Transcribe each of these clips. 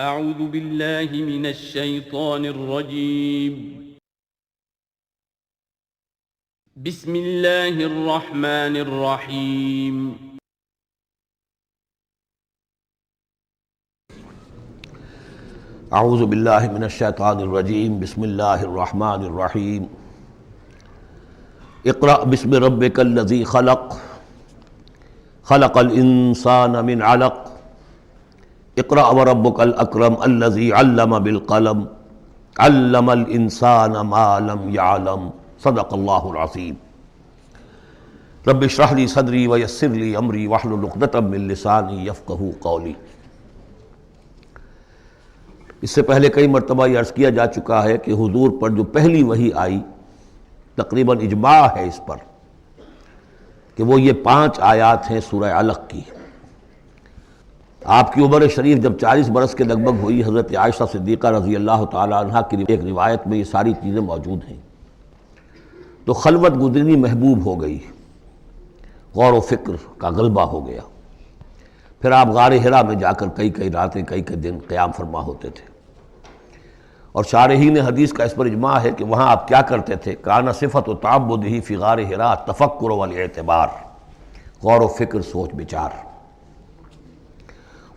اعوذ باللہ من الشیطان الرجیم بسم اللہ الرحمن الرحیم اعوذ باللہ من الشیطان الرجیم بسم اللہ الرحمن الرحیم اقرأ بسم ربک الذی خلق خلق الانسان من علق اقرأ وربک الاکرم الذی علم بالقلم علم الانسان ما لم يعلم صدق اللہ العظیم رب اشرح لی صدری ویسر لی امری واحلل عقدۃ من لسانی یفقہوا قولی۔ اس سے پہلے کئی مرتبہ یہ عرض کیا جا چکا ہے کہ حضور پر جو پہلی وحی آئی تقریباً اجماع ہے اس پر کہ وہ یہ 5 آیات ہیں سورہ علق کی۔ آپ کی عمر شریف جب 40 برس کے لگ بھگ ہوئی، حضرت عائشہ صدیقہ رضی اللہ تعالی عنہا کی ایک روایت میں یہ ساری چیزیں موجود ہیں، تو خلوت گزرنی محبوب ہو گئی، غور و فکر کا غلبہ ہو گیا۔ پھر آپ غار حرا میں جا کر کئی راتیں کئی دن قیام فرما ہوتے تھے، اور شارحین حدیث کا اس پر اجماع ہے کہ وہاں آپ کیا کرتے تھے؟ کان صفت و تعبدہ فی غار حرا تفکر والاعتبار، غور و فکر، سوچ بچار۔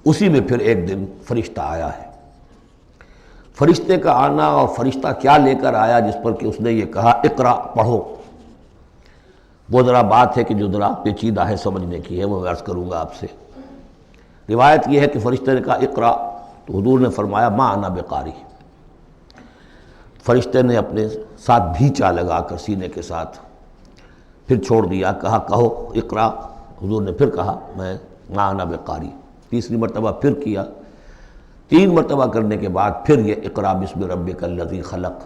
اسی میں پھر ایک دن فرشتہ آیا ہے۔ فرشتے کا آنا اور فرشتہ کیا لے کر آیا جس پر کہ اس نے یہ کہا اقرا، پڑھو، وہ ذرا بات ہے کہ جو ذرا پیچیدہ ہے، سمجھنے کی ہے، وہ میں عرض کروں گا آپ سے۔ روایت یہ ہے کہ فرشتے نے کہا اقرا، تو حضور نے فرمایا ما انا بقاری۔ فرشتے نے اپنے ساتھ بھینچا لگا کر سینے کے ساتھ، پھر چھوڑ دیا، کہا کہو اقرا۔ حضور نے پھر کہا میں ما انا بقاری۔ تیسری مرتبہ پھر کیا، 3 مرتبہ کرنے کے بعد پھر یہ اقرا بسم ربک الذی خلق۔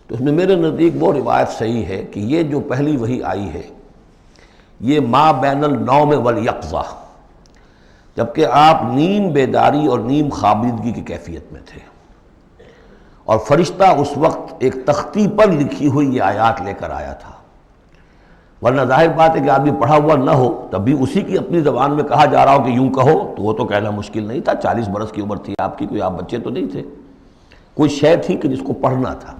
تو اس میں میرے نزدیک وہ روایت صحیح ہے کہ یہ جو پہلی وحی آئی ہے یہ ما بین النوم والیقظہ، جبکہ آپ نیم بیداری اور نیم خوابیدگی کی کیفیت میں تھے، اور فرشتہ اس وقت ایک تختی پر لکھی ہوئی یہ آیات لے کر آیا تھا۔ ورنہ ظاہر بات ہے کہ آدمی پڑھا ہوا نہ ہو تب بھی اسی کی اپنی زبان میں کہا جا رہا ہو کہ یوں کہو، تو وہ تو کہنا مشکل نہیں تھا۔ 40 برس کی عمر تھی آپ کی، کوئی آپ بچے تو نہیں تھے، کوئی شے تھی کہ جس کو پڑھنا تھا۔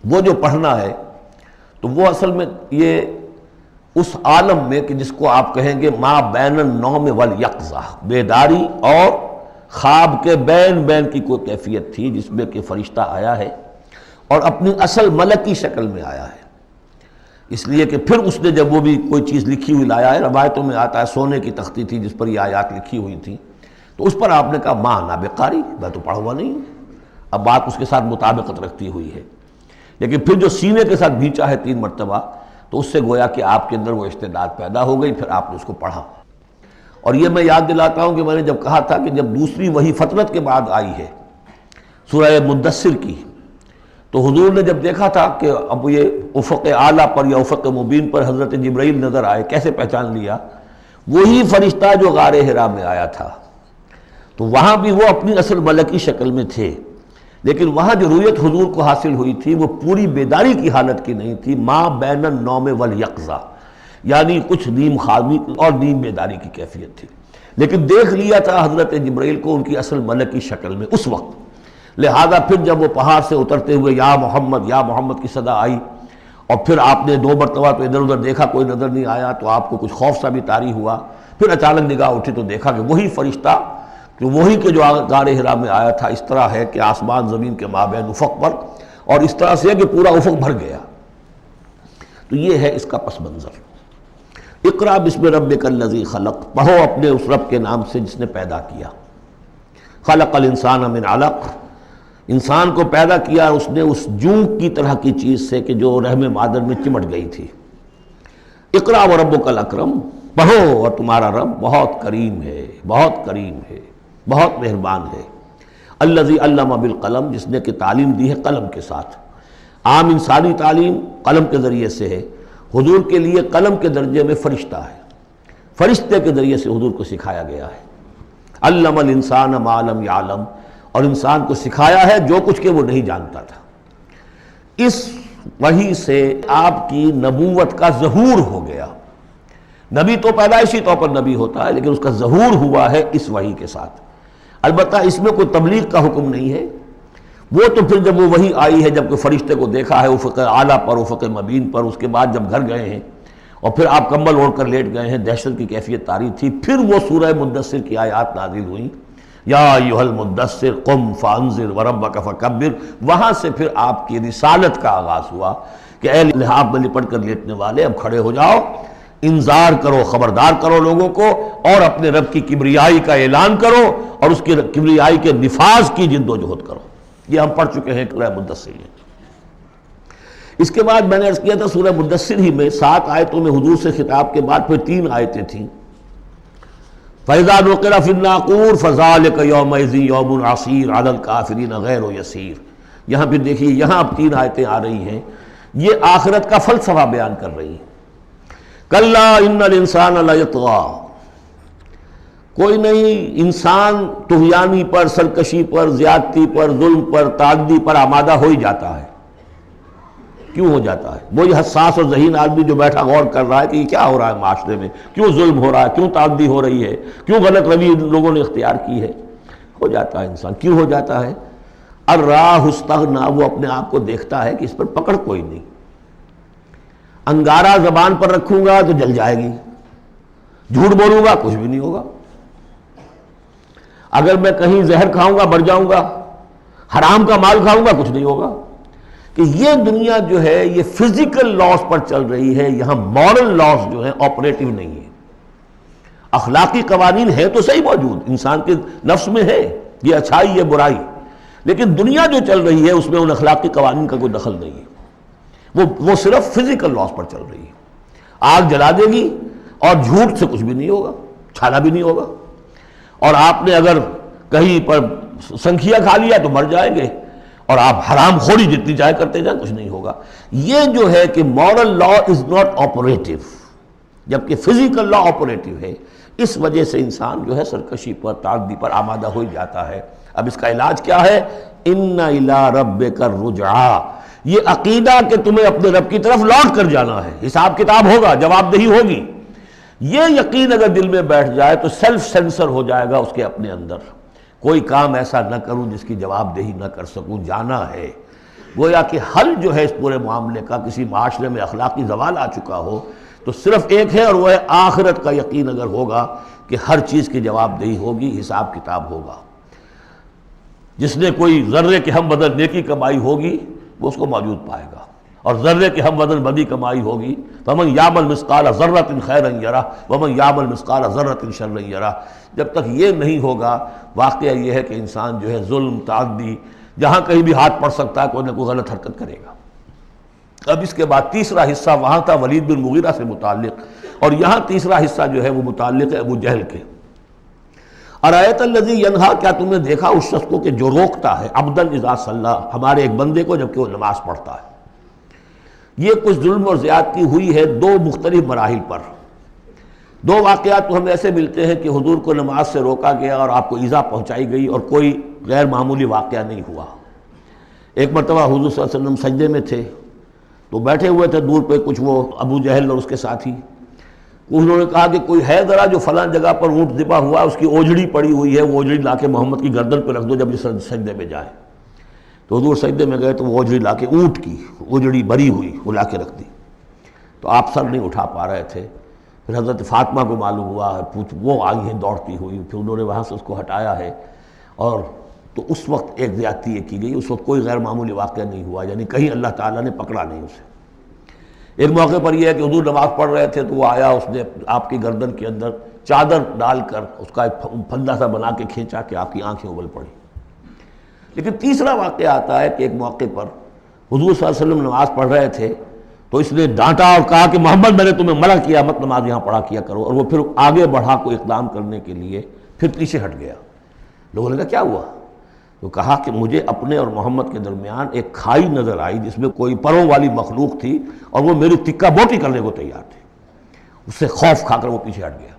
وہ جو پڑھنا ہے تو وہ اصل میں یہ اس عالم میں کہ جس کو آپ کہیں گے ما بین النوم والیقظہ، بیداری اور خواب کے بین کی کوئی کیفیت تھی جس میں کہ فرشتہ آیا ہے اور اپنی اصل ملکی شکل میں آیا ہے۔ اس لیے کہ پھر اس نے جب وہ بھی کوئی چیز لکھی ہوئی لایا ہے، روایتوں میں آتا ہے سونے کی تختی تھی جس پر یہ آیات لکھی ہوئی تھیں، تو اس پر آپ نے کہا ما انا بقاری، میں تو پڑھا ہوا نہیں ہوں۔ اب بات اس کے ساتھ مطابقت رکھتی ہوئی ہے، لیکن پھر جو سینے کے ساتھ بھینچا ہے 3 مرتبہ، تو اس سے گویا کہ آپ کے اندر وہ استعداد پیدا ہو گئی، پھر آپ نے اس کو پڑھا۔ اور یہ میں یاد دلاتا ہوں کہ میں نے جب کہا تھا کہ جب دوسری وحی فترت کے بعد آئی ہے سورہ مدثر کی، تو حضور نے جب دیکھا تھا کہ اب یہ افق اعلیٰ پر یا افق مبین پر حضرت جبرائیل نظر آئے، کیسے پہچان لیا؟ وہی فرشتہ جو غار حرا میں آیا تھا، تو وہاں بھی وہ اپنی اصل ملکی شکل میں تھے، لیکن وہاں جو رؤیت حضور کو حاصل ہوئی تھی وہ پوری بیداری کی حالت کی نہیں تھی، ما بین النوم والیقظہ، یعنی کچھ نیم خوابی اور نیم بیداری کی کیفیت تھی، لیکن دیکھ لیا تھا حضرت جبرائیل کو ان کی اصل ملکی شکل میں اس وقت۔ لہذا پھر جب وہ پہاڑ سے اترتے ہوئے یا محمد کی صدا آئی، اور پھر آپ نے 2 مرتبہ تو ادھر ادھر دیکھا، کوئی نظر نہیں آیا، تو آپ کو کچھ خوف سا بھی طاری ہوا۔ پھر اچانک نگاہ اٹھی تو دیکھا کہ وہی فرشتہ کہ وہی کہ جو غار حرا میں آیا تھا، اس طرح ہے کہ آسمان زمین کے مابین افق پر، اور اس طرح سے کہ پورا افق بھر گیا۔ تو یہ ہے اس کا پس منظر۔ اقرا بسم ربک الذی خلق، پڑھو اپنے اس رب کے نام سے جس نے پیدا کیا۔ خلق الانسان من علق، انسان کو پیدا کیا اس نے اس جونک کی طرح کی چیز سے کہ جو رحم مادر میں چمٹ گئی تھی۔ اقرا وربک الاکرم، پڑھو اور تمہارا رب بہت کریم ہے، بہت کریم ہے، بہت مہربان ہے۔ الذی علم بالقلم، جس نے کہ تعلیم دی ہے قلم کے ساتھ۔ عام انسانی تعلیم قلم کے ذریعے سے ہے، حضور کے لیے قلم کے درجے میں فرشتہ ہے، فرشتے کے ذریعے سے حضور کو سکھایا گیا ہے۔ علم الانسان ما لم یعلم، اور انسان کو سکھایا ہے جو کچھ کہ وہ نہیں جانتا تھا۔ اس وحی سے آپ کی نبوت کا ظہور ہو گیا۔ نبی تو پیدائشی طور پر نبی ہوتا ہے، لیکن اس کا ظہور ہوا ہے اس وحی کے ساتھ۔ البتہ اس میں کوئی تبلیغ کا حکم نہیں ہے، وہ تو پھر جب وہ وحی آئی ہے، جب کہ فرشتے کو دیکھا ہے افق اعلیٰ پر، افق مبین پر، اس کے بعد جب گھر گئے ہیں اور پھر آپ کمبل اوڑھ کر لیٹ گئے ہیں، دہشت کی کیفیت طاری تھی، پھر وہ سورہ مدثر کی آیات نازل ہوئیں، یا ایھا المدثر قم فانذر وربک فکبر، وہاں سے پھر آپ کی رسالت کا آغاز ہوا کہ اے لحاف میں لپٹ کر لیٹنے والے اب کھڑے ہو جاؤ، انذار کرو، خبردار کرو لوگوں کو، اور اپنے رب کی کبریائی کا اعلان کرو اور اس کی کبریائی کے نفاذ کی جد و جہد کرو۔ یہ ہم پڑھ چکے ہیں سورہ مدثر میں۔ اس کے بعد میں نے عرض کیا تھا سورہ مدثر ہی میں 7 آیتوں میں حضور سے خطاب کے بعد پھر 3 آیتیں تھیں۔ فَإِذَا نُقِرَ فِي النَّاقُورِ فَذَلِكَ يَوْمَئِذٍ يَوْمٌ عَسِيرٌ عَلَى الْكَافِرِينَ غَيْرُ يَسِيرٌ۔ یہاں پھر دیکھیے، یہاں اب 3 آیتیں آ رہی ہیں، یہ آخرت کا فلسفہ بیان کر رہی ہیں۔ کَلَّا إِنَّ الْإِنسَانَ لَيَطْغَىٰ، کوئی نہیں، انسان طغیانی پر، سرکشی پر، زیادتی پر، ظلم پر، تعدی پر آمادہ ہو ہی جاتا ہے۔ کیوں ہو جاتا ہے؟ وہی حساس اور ذہین آدمی جو بیٹھا غور کر رہا ہے کہ یہ کیا ہو رہا ہے معاشرے میں، کیوں ظلم ہو رہا ہے، کیوں تعدی ہو رہی ہے، کیوں غلط روی لوگوں نے اختیار کی ہے، ہو جاتا ہے انسان۔ کیوں ہو جاتا ہے؟ الراہ استغنا، وہ اپنے آپ کو دیکھتا ہے کہ اس پر پکڑ کوئی نہیں، انگارہ زبان پر رکھوں گا تو جل جائے گی، جھوٹ بولوں گا کچھ بھی نہیں ہوگا، اگر میں کہیں زہر کھاؤں گا مر جاؤں گا، حرام کا مال کھاؤں گا کچھ نہیں ہوگا۔ کہ یہ دنیا جو ہے یہ فزیکل لاز پر چل رہی ہے، یہاں مورل لاز جو ہیں آپریٹو نہیں ہے۔ اخلاقی قوانین ہے تو صحیح موجود، انسان کے نفس میں ہے، یہ اچھائی یہ برائی، لیکن دنیا جو چل رہی ہے اس میں ان اخلاقی قوانین کا کوئی دخل نہیں ہے، وہ صرف فزیکل لاز پر چل رہی ہے۔ آگ جلا دے گی اور جھوٹ سے کچھ بھی نہیں ہوگا، چھالا بھی نہیں ہوگا، اور آپ نے اگر کہیں پر سنکھیا کھا لیا تو مر جائیں گے، اور آپ حرام خوری جتنی چاہے کرتے جائیں کچھ نہیں ہوگا۔ یہ جو ہے کہ moral law is not operative, جبکہ فزیکل لا آپریٹو ہے، اس وجہ سے انسان جو ہے سرکشی پر، تعدی پر آمادہ ہو جاتا ہے۔ اب اس کا علاج کیا ہے؟ ان الی ربک الرجعی، یہ عقیدہ کہ تمہیں اپنے رب کی طرف لوٹ کر جانا ہے، حساب کتاب ہوگا، جواب دہی ہوگی، یہ یقین اگر دل میں بیٹھ جائے تو سیلف سینسر ہو جائے گا اس کے اپنے اندر، کوئی کام ایسا نہ کروں جس کی جواب دہی نہ کر سکوں، جانا ہے۔ گویا کہ حل جو ہے اس پورے معاملے کا، کسی معاشرے میں اخلاقی زوال آ چکا ہو تو صرف ایک ہے، اور وہ ہے آخرت کا یقین اگر ہوگا کہ ہر چیز کی جواب دہی ہوگی، حساب کتاب ہوگا۔ جس نے کوئی ذرے کے ہم بدل نیکی کمائی ہوگی وہ اس کو موجود پائے گا، اور ذرے کے ہم بدل بدی کمائی ہوگی، فَمَنْ يَعْمَلْ مِثْقَالَ ذَرَّةٍ خَيْرًا يَرَهُ وَمَنْ يَعْمَلْ مِثْقَالَ ذَرَّةٍ شَرًّا يَرَهُ۔ جب تک یہ نہیں ہوگا، واقعہ یہ ہے کہ انسان جو ہے ظلم، تعدی، جہاں کہیں بھی ہاتھ پڑ سکتا ہے کوئی نہ کوئی غلط حرکت کرے گا۔ اب اس کے بعد تیسرا حصہ وہاں تھا ولید بن مغیرہ سے متعلق، اور یہاں تیسرا حصہ جو ہے وہ متعلق ہے ابو جہل کے۔ ارایت الذی ینہا، کیا تم نے دیکھا اس شخص کو کہ جو روکتا ہے، عبدا اذا صلی، ہمارے ایک بندے کو جبکہ وہ نماز پڑھتا ہے۔ یہ کچھ ظلم اور زیادتی ہوئی ہے 2 مختلف مراحل پر۔ 2 واقعات تو ہمیں ایسے ملتے ہیں کہ حضور کو نماز سے روکا گیا اور آپ کو ایذا پہنچائی گئی اور کوئی غیر معمولی واقعہ نہیں ہوا۔ ایک مرتبہ حضور صلی اللہ علیہ وسلم سجدے میں تھے تو بیٹھے ہوئے تھے دور پہ کچھ وہ ابو جہل اور اس کے ساتھی، انہوں نے کہا کہ کوئی ہے ذرا جو فلاں جگہ پر اونٹ ذبح ہوا، اس کی اوجڑی پڑی ہوئی ہے، وہ اوجڑی لا کے محمد کی گردن پہ رکھ دو جب یہ سجدے میں جائے۔ تو حضور سجدے میں گئے تو وہ اوجڑی لا کے، اونٹ کی اوجڑی بری ہوئی وہ لا کے رکھ دی، تو آپ سر نہیں اٹھا پا رہے تھے۔ پھر حضرت فاطمہ کو معلوم ہوا، وہ آئی ہیں دوڑتی ہوئی، پھر انہوں نے وہاں سے اس کو ہٹایا ہے، اور تو اس وقت ایک زیادتی یہ کی گئی، اس وقت کوئی غیر معمولی واقعہ نہیں ہوا، یعنی کہیں اللہ تعالیٰ نے پکڑا نہیں اسے۔ ایک موقع پر یہ ہے کہ حضور نماز پڑھ رہے تھے تو وہ آیا، اس نے آپ کی گردن کے اندر چادر ڈال کر اس کا ایک پھندا سا بنا کے کھینچا کہ آپ کی آنکھیں ابل پڑی۔ لیکن تیسرا واقعہ آتا ہے کہ ایک موقع پر حضور صلی اللہ علیہ وسلم نماز پڑھ رہے تھے تو اس نے ڈانٹا اور کہا کہ محمد میں نے تمہیں منع کیا مت نماز یہاں پڑھا کیا کرو، اور وہ پھر آگے بڑھا کوئی اقدام کرنے کے لیے پھر پیچھے ہٹ گیا۔ لوگوں نے کہا کیا ہوا؟ تو کہا کہ مجھے اپنے اور محمد کے درمیان ایک کھائی نظر آئی جس میں کوئی پروں والی مخلوق تھی اور وہ میری تکہ بوٹی کرنے کو تیار تھی، اس سے خوف کھا کر وہ پیچھے ہٹ گیا۔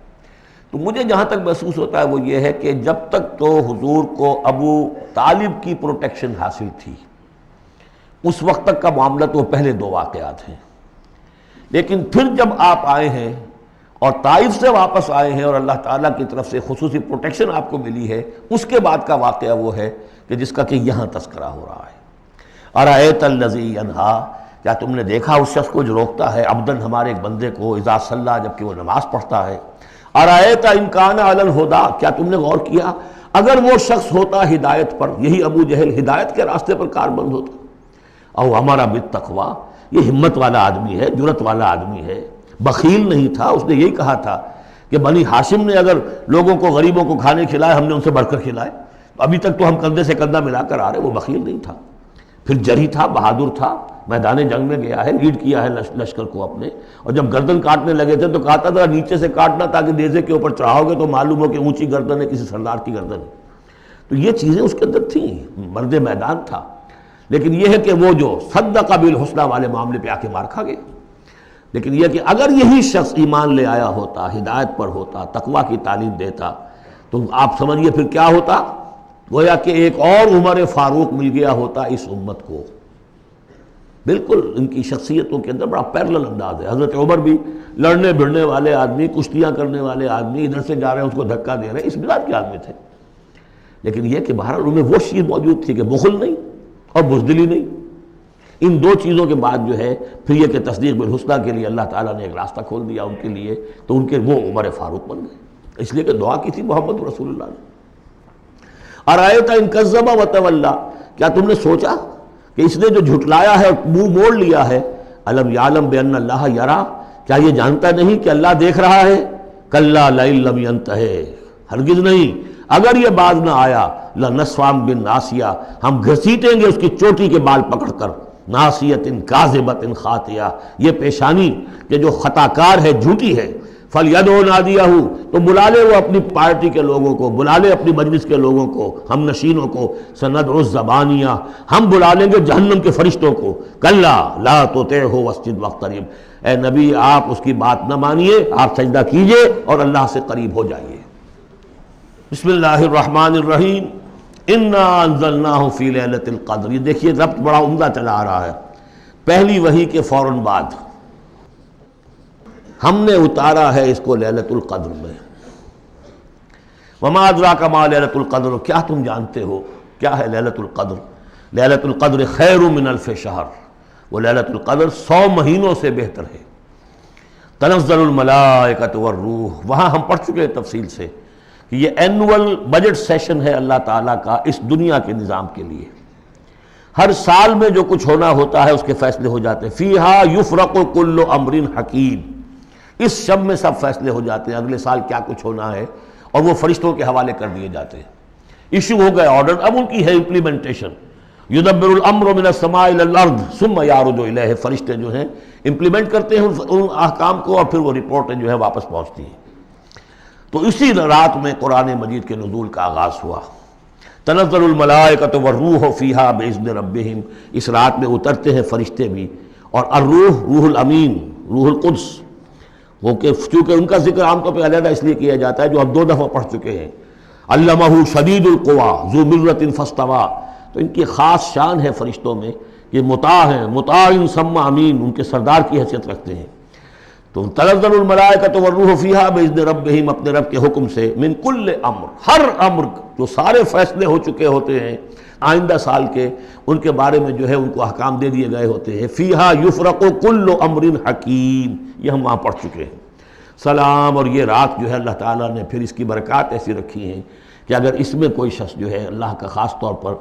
تو مجھے جہاں تک محسوس ہوتا ہے وہ یہ ہے کہ جب تک تو حضور کو ابو طالب کی پروٹیکشن حاصل تھی، اس وقت تک کا معاملہ تو پہلے 2 واقعات ہیں، لیکن پھر جب آپ آئے ہیں اور طائف سے واپس آئے ہیں اور اللہ تعالیٰ کی طرف سے خصوصی پروٹیکشن آپ کو ملی ہے، اس کے بعد کا واقعہ وہ ہے کہ جس کا کہ یہاں تذکرہ ہو رہا ہے۔ ارأیت الذی ینہا، کیا تم نے دیکھا اس شخص کو جو روکتا ہے، عبدن ہمارے ایک بندے کو، اذا صلی جبکہ وہ نماز پڑھتا ہے۔ ارأیت ان کان علی الہدی، کیا تم نے غور کیا اگر وہ شخص ہوتا ہدایت پر، یہی ابو جہل ہدایت کے راستے پر کاربند ہوتا، او ہمارا بالتقوی، یہ ہمت والا آدمی ہے، جرت والا آدمی ہے، بخیل نہیں تھا، اس نے یہی کہا تھا کہ بنی ہاشم نے اگر لوگوں کو، غریبوں کو کھانے کھلائے، ہم نے ان سے بڑھ کر کھلائے، ابھی تک تو ہم کندھے سے کندھا ملا کر آ رہے، وہ بخیل نہیں تھا۔ پھر جری تھا، بہادر تھا، میدان جنگ میں گیا ہے، لیڈ کیا ہے لشکر کو اپنے، اور جب گردن کاٹنے لگے تھے تو کہتا تھا نیچے سے کاٹنا تاکہ نیزے کے اوپر چڑھاؤ گے تو معلوم ہو کہ اونچی گردن ہے کسی سردار کی گردن ہے۔ تو یہ چیزیں اس کے اندر تھیں، مرد میدان تھا۔ لیکن یہ ہے کہ وہ جو صدق بالحسنی والے معاملے پہ آ کے مار کھا گئے۔ لیکن یہ کہ اگر یہی شخص ایمان لے آیا ہوتا، ہدایت پر ہوتا، تقویٰ کی تعلیم دیتا، تو آپ سمجھیے پھر کیا ہوتا، گویا کہ ایک اور عمر فاروق مل گیا ہوتا اس امت کو۔ بالکل ان کی شخصیتوں کے اندر بڑا پیرلل انداز ہے۔ حضرت عمر بھی لڑنے بھڑنے والے آدمی، کشتیاں کرنے والے آدمی، ادھر سے جا رہے ہیں اس کو دھکا دے رہے ہیں، اس مزاج کے آدمی تھے۔ لیکن یہ کہ بہرحال ان میں وہ چیز موجود تھی کہ بخل نہیں اور بزدلی نہیں۔ ان دو چیزوں کے بعد جو ہے پھر یہ کہ تصدیق بالحسنی کے لیے اللہ تعالیٰ نے ایک راستہ کھول دیا ان کے لیے، تو ان کے وہ عمر فاروق بن گئے، اس لیے کہ دعا کی تھی محمد رسول اللہ نے۔ ارأیت ان کذب وتولی، کیا تم نے سوچا کہ اس نے جو جھٹلایا ہے اور منہ موڑ لیا ہے، الم یعلم بان اللہ یری، کیا یہ جانتا نہیں کہ اللہ دیکھ رہا ہے؟ کلا لئن لم ینتہ، ہرگز نہیں، اگر یہ باز نہ آیا، لنسفعا بالناصیہ، ہم گھسیٹیں گے اس کی چوٹی کے بال پکڑ کر، ناصیۃ کاذبۃ خاطئہ، یہ پیشانی کہ جو خطا کار ہے، جھوٹی ہے، فلیدعو نادیہ، تو بلا لے وہ اپنی پارٹی کے لوگوں کو، بلا لے اپنی مجلس کے لوگوں کو، ہم نشینوں کو، سندعو الزبانیہ، ہم بلا لیں گے جہنم کے فرشتوں کو، کلا لا تطعہ واسجد واقترب، اے نبی آپ اس کی بات نہ مانیے، آپ سجدہ کیجئے اور اللہ سے قریب ہو جائیے۔ بسم اللہ الرحمن الرحیم، انا انزلناہ فی لیلۃ القدر، یہ دیکھیے ربط بڑا عمدہ چلا آ رہا ہے، پہلی وحی کے فوراً بعد ہم نے اتارا ہے اس کو لیلۃ القدر میں۔ وما ادراک ما لیلۃ القدر، کیا تم جانتے ہو کیا ہے لیلۃ القدر؟ لیلۃ القدر خیر من الف شہر، وہ لیلۃ القدر 100 مہینوں سے بہتر ہے۔ تنزل الملائکۃ والروح، وہاں ہم پڑھ چکے ہیں تفصیل سے کہ یہ اینول بجٹ سیشن ہے اللہ تعالیٰ کا اس دنیا کے نظام کے لیے۔ ہر سال میں جو کچھ ہونا ہوتا ہے اس کے فیصلے ہو جاتے ہیں۔ فیہا یفرق کل امر حکیم، اس شب میں سب فیصلے ہو جاتے ہیں، اگلے سال کیا کچھ ہونا ہے، اور وہ فرشتوں کے حوالے کر دیے جاتے ہیں۔ ایشو ہو گئے آرڈر، اب ان کی ہے امپلیمنٹیشن۔ یدبر الامر من السماء الى الارض ثم یعرج الیہ، فرشتے جو ہیں امپلیمنٹ کرتے ہیں ان احکام کو، اور پھر وہ رپورٹیں جو ہے واپس پہنچتی ہیں۔ تو اسی رات میں قرآن مجید کے نزول کا آغاز ہوا۔ تنزل الملائکۃ والروح فیہا باذن ربہم، اس رات میں اترتے ہیں فرشتے بھی، اور الروح روح الامین، روح القدس، وہ کہ چونکہ ان کا ذکر عام طور پہ علیحدہ اس لیے کیا جاتا ہے جو ہم 2 دفعہ پڑھ چکے ہیں، علمہ شدید القویٰ ذو مرۃ فاستویٰ، تو ان کی خاص شان ہے فرشتوں میں کہ مطاع ہیں، مطاع ثم امین، ان کے سردار کی حیثیت رکھتے ہیں۔ تو تنزل الملائکۃ والروح فیہا باذن ربہم، اپنے رب کے حکم سے، من کل امر، ہر امر، جو سارے فیصلے ہو چکے ہوتے ہیں آئندہ سال کے، ان کے بارے میں جو ہے ان کو احکام دے دیے گئے ہوتے ہیں۔ فیہا یفرق کل امر حکیم، یہ ہم وہاں پڑھ چکے ہیں۔ سلام، اور یہ رات جو ہے اللہ تعالیٰ نے پھر اس کی برکات ایسی رکھی ہیں کہ اگر اس میں کوئی شخص جو ہے اللہ کا خاص طور پر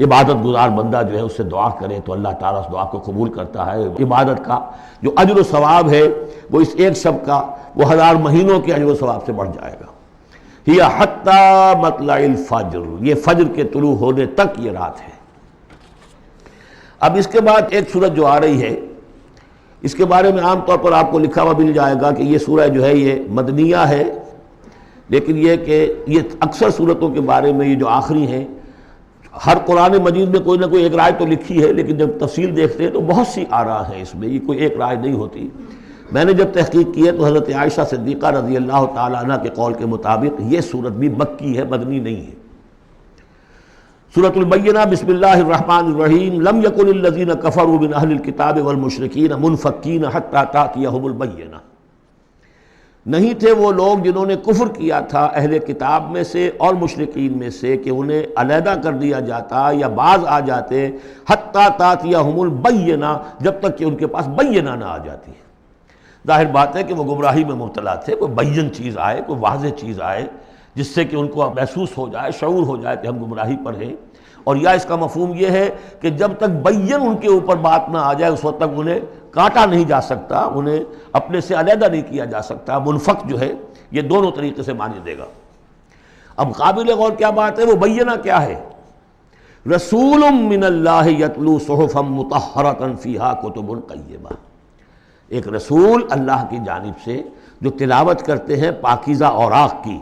عبادت گزار بندہ جو ہے اس سے دعا کرے تو اللہ تعالیٰ اس دعا کو قبول کرتا ہے۔ عبادت کا جو اجر و ثواب ہے وہ اس ایک شب کا وہ 1000 مہینوں کے اجر و ثواب سے بڑھ جائے گا۔ ہی حتی مطلع الفجر، یہ فجر کے طلوع ہونے تک یہ رات ہے۔ اب اس کے بعد ایک سورت جو آ رہی ہے، اس کے بارے میں عام طور پر آپ کو لکھا ہوا مل جائے گا کہ یہ سورہ جو ہے یہ مدنیہ ہے، لیکن یہ کہ یہ اکثر سورتوں کے بارے میں یہ جو آخری ہیں، ہر قرآن مجید میں کوئی نہ کوئی ایک رائے تو لکھی ہے، لیکن جب تفصیل دیکھتے ہیں تو بہت سی آراء ہیں اس میں، یہ کوئی ایک رائے نہیں ہوتی۔ میں نے جب تحقیق کی ہے تو حضرت عائشہ صدیقہ رضی اللہ تعالیٰ عنہ کے قول کے مطابق یہ سورت بھی مکی ہے، مدنی نہیں ہے۔ سورۃ البینہ، بسم اللہ الرحمن الرحیم، لم یکن الذین کفروا من اہل الکتاب والمشرکین منفکین حتی تأتیہم البینہ۔ نہیں تھے وہ لوگ جنہوں نے کفر کیا تھا اہل کتاب میں سے اور مشرکین میں سے کہ انہیں علیحدہ کر دیا جاتا یا باز آ جاتے، حتیٰ تاتیہم البینہ، جب تک کہ ان کے پاس بینہ نہ آ جاتی ہے۔ ظاہر بات ہے کہ وہ گمراہی میں مبتلا تھے، کوئی بین چیز آئے، کوئی واضح چیز آئے جس سے کہ ان کو محسوس ہو جائے، شعور ہو جائے کہ ہم گمراہی پر ہیں، اور یا اس کا مفہوم یہ ہے کہ جب تک بین ان کے اوپر بات نہ آ جائے اس وقت تک انہیں کاٹا نہیں جا سکتا، انہیں اپنے سے علیحدہ نہیں کیا جا سکتا۔ منفق جو ہے یہ دونوں طریقے سے معنی دے گا۔ اب قابل غور کیا بات ہے، وہ بینہ کیا ہے؟ رسول من اللہ یتلو صحفا مطہرۃ فیہا کتب قیمہ، ایک رسول اللہ کی جانب سے جو تلاوت کرتے ہیں پاکیزہ اوراق کی،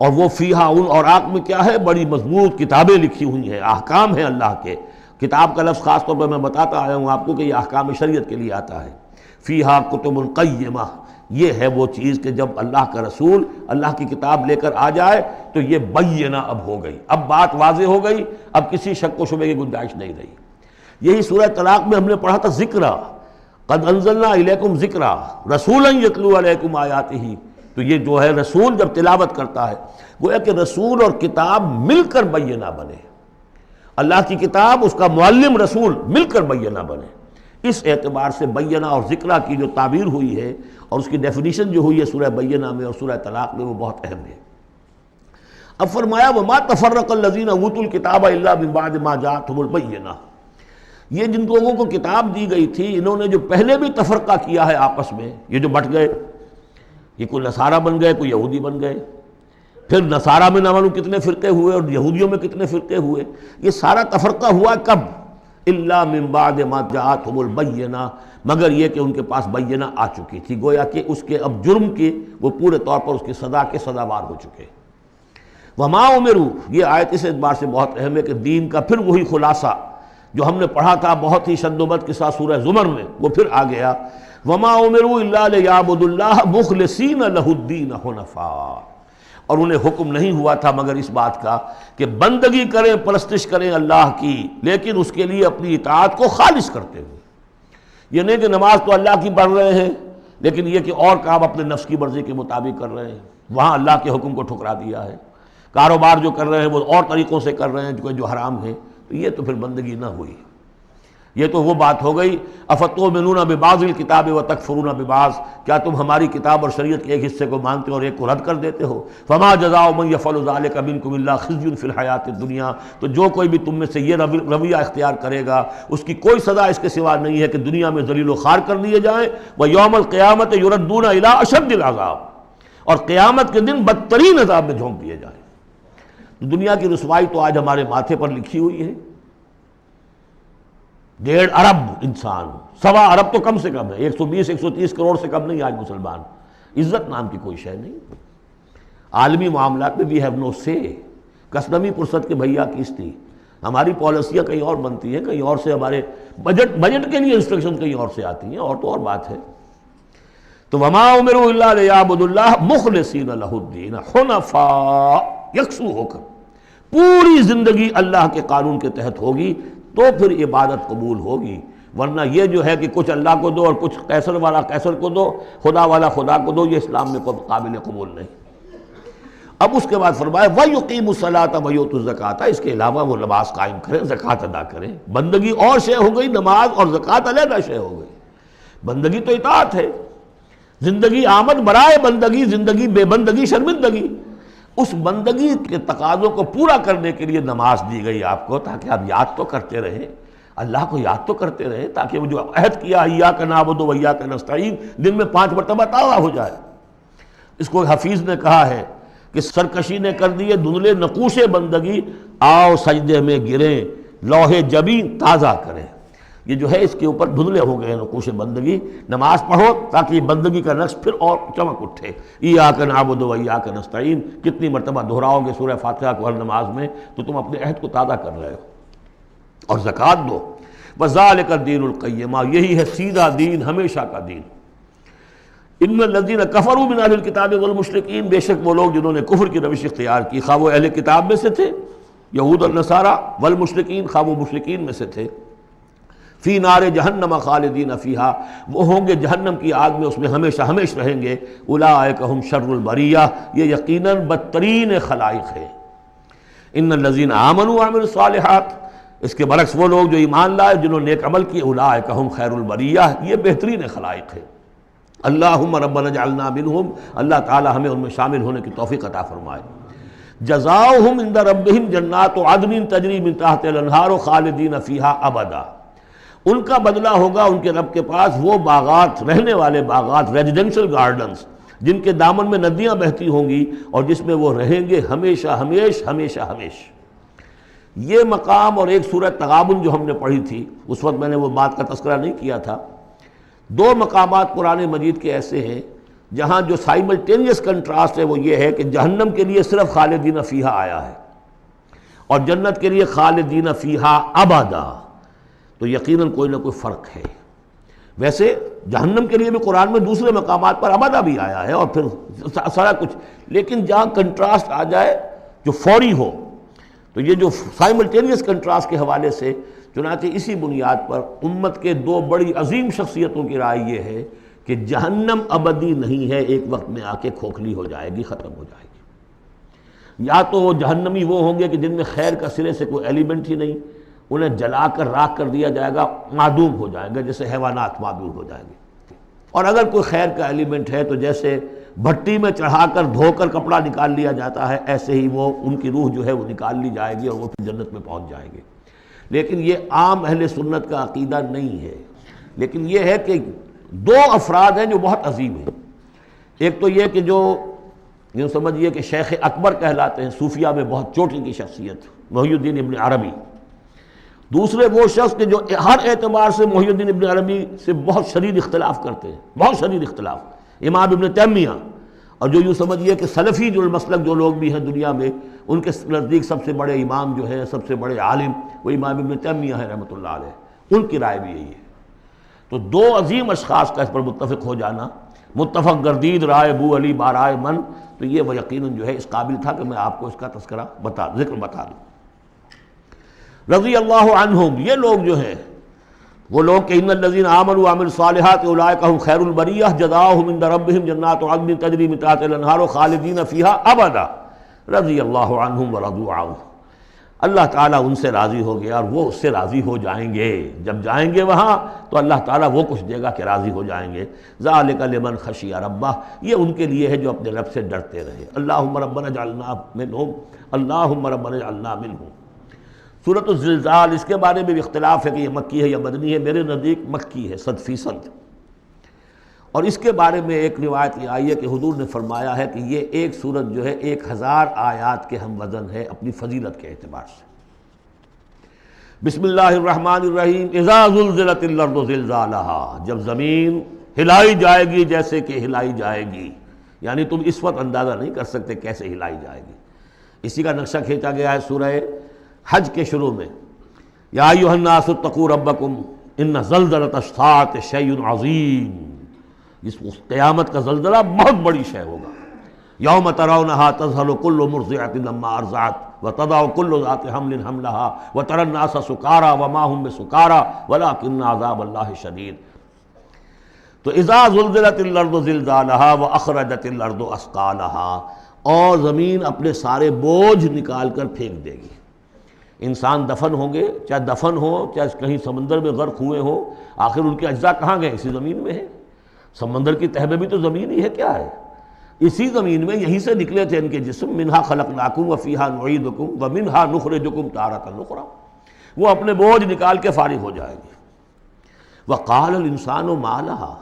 اور وہ فیہا، ان اوراق میں کیا ہے؟ بڑی مضبوط کتابیں لکھی ہوئی ہیں، احکام ہیں اللہ کے۔ کتاب کا لفظ خاص طور پر میں بتاتا آیا ہوں آپ کو کہ یہ احکام شریعت کے لیے آتا ہے۔ فیہا کتب قیمہ، یہ ہے وہ چیز کہ جب اللہ کا رسول اللہ کی کتاب لے کر آ جائے تو یہ بینہ اب ہو گئی، اب بات واضح ہو گئی، اب کسی شک و شبے کی گنجائش نہیں رہی۔ یہی سورہ طلاق میں ہم نے پڑھا تھا ذکرہ، قد انزلنا الیکم ذکرہ رسولا یتلو علیکم آیاتہ، تو یہ جو ہے رسول جب تلاوت کرتا ہے، گویا کہ رسول اور کتاب مل کر بینہ بنے، اللہ کی کتاب اس کا معلم رسول مل کر بینہ بنے۔ اس اعتبار سے بینہ اور ذکرہ کی جو تعبیر ہوئی ہے اور اس کی ڈیفینیشن جو ہوئی ہے سورہ بینہ میں اور سورہ طلاق میں، وہ بہت اہم ہے۔ اب فرمایا وما تفرق الذین اوتوا الکتاب الا من بعد ما جاءتهم البینہ، یہ جن لوگوں کو کتاب دی گئی تھی انہوں نے جو پہلے بھی تفرقہ کیا ہے آپس میں، یہ جو بٹ گئے، یہ کوئی نصارہ بن گئے، کوئی یہودی بن گئے، پھر نصارہ میں نہ معلوم کتنے فرقے ہوئے اور یہودیوں میں کتنے فرقے ہوئے، یہ سارا تفرقہ ہوا کب؟ الا من بعد ما جاءتهم البینہ، مگر یہ کہ ان کے پاس بینہ آ چکی تھی، گویا کہ اس کے اب جرم کے وہ پورے طور پر اس کی سزا کے سزاوار ہو چکے۔ وما امروا، یہ آیت اس اعتبار سے بہت اہم ہے کہ دین کا پھر وہی خلاصہ جو ہم نے پڑھا تھا بہت ہی شد و بد کے ساتھ سورہ زمر میں، وہ پھر آ گیا۔ وما امروا الا لیعبدوا اللہ مخلصین لہ الدین حنفاء، اور انہیں حکم نہیں ہوا تھا مگر اس بات کا کہ بندگی کریں، پرستش کریں اللہ کی، لیکن اس کے لیے اپنی اطاعت کو خالص کرتے ہوئے۔ یہ نہیں کہ نماز تو اللہ کی پڑھ رہے ہیں لیکن یہ کہ اور کام اپنے نفس کی مرضی کے مطابق کر رہے ہیں، وہاں اللہ کے حکم کو ٹھکرا دیا ہے۔ کاروبار جو کر رہے ہیں وہ اور طریقوں سے کر رہے ہیں جو حرام ہے، تو یہ تو پھر بندگی نہ ہوئی۔ یہ تو وہ بات ہو گئی افتؤمنون ببعض الکتاب وتکفرون ببعض، کیا تم ہماری کتاب اور شریعت کے ایک حصے کو مانتے اور ایک کو رد کر دیتے ہو؟ فما جزاء من یفعل ذلک منکم الا خزی فی الحیاۃ الدنیا، تو جو کوئی بھی تم میں سے یہ رویہ اختیار کرے گا اس کی کوئی سزا اس کے سوا نہیں ہے کہ دنیا میں ذلیل و خوار کر دیے جائیں، ویوم القیامۃ یردون الی اشد العذاب، اور قیامت کے دن بدترین عذاب میں جھونک دیے جائیں۔ دنیا کی رسوائی تو آج ہمارے ماتھے پر لکھی ہوئی ہے۔ 1.5 ارب انسان، 1.25 ارب تو کم سے کم ہے، 120-130 کروڑ سے کم نہیں آج مسلمان، عزت نام کی کوئی شے نہیں۔ عالمی معاملات میں وی ہیو نو سے، کسنمی پرست کے بھیا کس تھی، ہماری پالیسیاں کہیں اور بنتی ہیں، کہیں اور سے ہمارے بجٹ کے لیے انسٹرکشن کہیں اور سے آتی ہیں، اور تو اور بات ہے۔ تو وما امروا الا لیعبدوا اللہ مخلصین لہ الدین حنفاء، یکسو ہو کر پوری زندگی اللہ کے قانون کے تحت ہوگی تو پھر عبادت قبول ہوگی، ورنہ یہ جو ہے کہ کچھ اللہ کو دو اور کچھ قیصر والا قیصر کو دو، خدا والا خدا کو دو، یہ اسلام میں قابل قبول نہیں۔ اب اس کے بعد فرمایا وَيُقِيمُ الصَّلَاةَ وَيُؤْتُوا الزَّكَاةَ، اس کے علاوہ وہ نماز قائم کریں، زکوٰۃ ادا کریں۔ بندگی اور شے ہو گئی، نماز اور زکوٰۃ علیحدہ شے ہو گئی۔ بندگی تو اطاعت ہے، زندگی آمد برائے بندگی، زندگی بے بندگی شرمندگی۔ اس بندگی کے تقاضوں کو پورا کرنے کے لیے نماز دی گئی آپ کو، تاکہ آپ یاد تو کرتے رہیں، اللہ کو یاد تو کرتے رہیں، تاکہ وہ جو عہد کیا ایاک نعبد و ایاک نستعین دن میں 5 مرتبہ تازہ ہو جائے۔ اس کو حفیظ نے کہا ہے کہ سرکشی نے کر دیے دھندلے نقوش بندگی، آؤ سجدے میں گریں، لوح جبین تازہ کریں۔ یہ جو ہے اس کے اوپر دھندلے ہو گئے نقوش بندگی، نماز پڑھو تاکہ یہ بندگی کا نقش پھر اور چمک اٹھے۔ ایاک نعبد و ایاک نستعین کتنی مرتبہ دہراؤ گے سورہ فاتحہ کو ہر نماز میں تو تم اپنے عہد کو تازہ کر رہے ہو۔ اور زکوٰۃ دو، وذالک الدین القیمہ، یہی ہے سیدھا دین، ہمیشہ کا دین۔ ان الذین کفروا من اہل الکتاب والمشرکین، بے شک وہ لوگ جنہوں نے کفر کی روش اختیار کی، خواہ وہ اہل کتاب میں سے تھے یہود اور نصارہ، والمشرکین خواہ وہ مشرکین میں سے تھے، فی نار جہنم خالدین فیہا، وہ ہوں گے جہنم کی آگ میں، اس میں ہمیشہ ہمیشہ رہیں گے۔ اولئک ہم شر البریہ، یہ یقیناً بدترین خلائق ہے۔ ان الذین آمنوا وعملوا الصالحات، اس کے برعکس وہ لوگ جو ایمان لائے جنہوں نے نیک عمل کیے، اولئک ہم خیر البریہ، یہ بہترین خلائق ہے۔ اللہم ربنا اجعلنا منہم، اللہ تعالی ہمیں ان میں شامل ہونے کی توفیق عطا فرمائے۔ جزاؤہم عند ربہم جنات عدن تجری من تحتہا الانہار خالدین فیہا ابدا، ان کا بدلہ ہوگا ان کے رب کے پاس وہ باغات، رہنے والے باغات، ریزیڈنشل گارڈنز، جن کے دامن میں ندیاں بہتی ہوں گی اور جس میں وہ رہیں گے ہمیشہ ہمیش ہمیشہ ہمیش۔ یہ مقام اور ایک سورۃ تغابن جو ہم نے پڑھی تھی، اس وقت میں نے وہ بات کا تذکرہ نہیں کیا تھا۔ دو مقامات قرآن مجید کے ایسے ہیں جہاں جو سائملٹینیس کنٹراسٹ ہے وہ یہ ہے کہ جہنم کے لیے صرف خالدین فیہا آیا ہے اور جنت کے لیے خالدین فیہا ابدا، تو یقیناً کوئی نہ کوئی فرق ہے۔ ویسے جہنم کے لیے بھی قرآن میں دوسرے مقامات پر ابدا بھی آیا ہے اور پھر سارا کچھ، لیکن جہاں کنٹراسٹ آ جائے جو فوری ہو، تو یہ جو سائملٹینیس کنٹراسٹ کے حوالے سے چنانچہ اسی بنیاد پر امت کے دو بڑی عظیم شخصیتوں کی رائے یہ ہے کہ جہنم ابدی نہیں ہے، ایک وقت میں آ کے کھوکھلی ہو جائے گی، ختم ہو جائے گی۔ یا تو وہ جہنمی وہ ہوں گے کہ جن میں خیر کا سرے سے کوئی ایلیمنٹ ہی نہیں، انہیں جلا کر راکھ کر دیا جائے گا، معدوم ہو جائیں گے، جیسے حیوانات معدوم ہو جائیں گے۔ اور اگر کوئی خیر کا ایلیمنٹ ہے تو جیسے بھٹی میں چڑھا کر دھو کر کپڑا نکال لیا جاتا ہے، ایسے ہی وہ ان کی روح جو ہے وہ نکال لی جائے گی اور وہ پھر جنت میں پہنچ جائیں گے۔ لیکن یہ عام اہل سنت کا عقیدہ نہیں ہے، لیکن یہ ہے کہ دو افراد ہیں جو بہت عظیم ہیں۔ ایک تو یہ کہ جو یوں سمجھیے کہ شیخ اکبر کہلاتے ہیں، صوفیہ میں بہت چوٹی کی شخصیت، محی الدین ابن عربی۔ دوسرے وہ شخص کہ جو ہر اعتبار سے محی الدین ابن عربی سے بہت شدید اختلاف کرتے ہیں، بہت شدید اختلاف، امام ابن تیمیہ۔ اور جو یوں سمجھیے کہ سلفی جو المسلک جو لوگ بھی ہیں دنیا میں، ان کے نزدیک سب سے بڑے امام جو ہیں، سب سے بڑے عالم وہ امام ابن تیمیہ ہے رحمۃ اللہ علیہ، ان کی رائے بھی یہی ہے۔ تو دو عظیم اشخاص کا اس پر متفق ہو جانا، متفق گردید رائے بو علی بارائے من، تو یہ وہ یقیناً جو ہے اس قابل تھا کہ میں آپ کو اس کا تذکرہ ذکر بتا دوں۔ رضی اللہ عنہم، یہ لوگ جو ہیں وہ لوگ کہ ان الذین آمنوا وعملوا الصالحات اولئک هم خیر البریہ جزاؤہم عند ربہم جنات عدن تجری من تحتہا الانہار خالدین فیہا ابدا رضی اللہ عنہم ورضوا عنہ، اللہ تعالیٰ ان سے راضی ہو گیا اور وہ اس سے راضی ہو جائیں گے۔ جب جائیں گے وہاں تو اللہ تعالیٰ وہ کچھ دے گا کہ راضی ہو جائیں گے۔ ذالک لمن خشی ربہ، یہ ان کے لیے ہے جو اپنے رب سے ڈرتے رہے۔ اللہم ربنا اجعلنا منہم، اللہم ربنا اجعلنا منہم۔ سورۃ الزلزال، اس کے بارے میں بھی اختلاف ہے کہ یہ مکی ہے یا مدنی ہے، میرے نزدیک مکی ہے 100%۔ اور اس کے بارے میں ایک روایت یہ آئی ہے کہ حضور نے فرمایا ہے کہ یہ ایک سورت جو ہے 1000 آیات کے ہم وزن ہے اپنی فضیلت کے اعتبار سے۔ بسم اللہ الرحمن الرحیم، اذا زلزلت الارض زلزالہا، جب زمین ہلائی جائے گی جیسے کہ ہلائی جائے گی، یعنی تم اس وقت اندازہ نہیں کر سکتے کیسے ہلائی جائے گی۔ اسی کا نقشہ کھینچا گیا ہے سورہ حج کے شروع میں، یا ایھا الناس اتقوا ربکم ان زلزلۃ الساعۃ شیء عظیم، اس قیامت کا زلزلہ بہت بڑی شے ہوگا۔ یوم ترونھا تذہل کل مرضعۃ عما ارضعت وتضع کل ذات حمل حملها وتری الناس سکارى وما هم بسکارى ولکن عذاب اللہ شدید۔ تو اذا زلزلت الارض زلزالها واخرجت الارض اثقالها، اور زمین اپنے سارے بوجھ نکال کر پھینک دے گی۔ انسان دفن ہوں گے، چاہے دفن ہو چاہے کہیں سمندر میں غرق ہوئے ہوں، آخر ان کے اجزاء کہاں گئے؟ اسی زمین میں ہے۔ سمندر کی تہہ میں بھی تو زمین ہی ہے، کیا ہے؟ اسی زمین میں، یہیں سے نکلے تھے ان کے جسم، منہا خلقناکم وفیہا نعیدکم ومنہا نخرجکم تارۃ اخری، وہ اپنے بوجھ نکال کے فارغ ہو جائے گی۔ وقال الانسان ما لہا،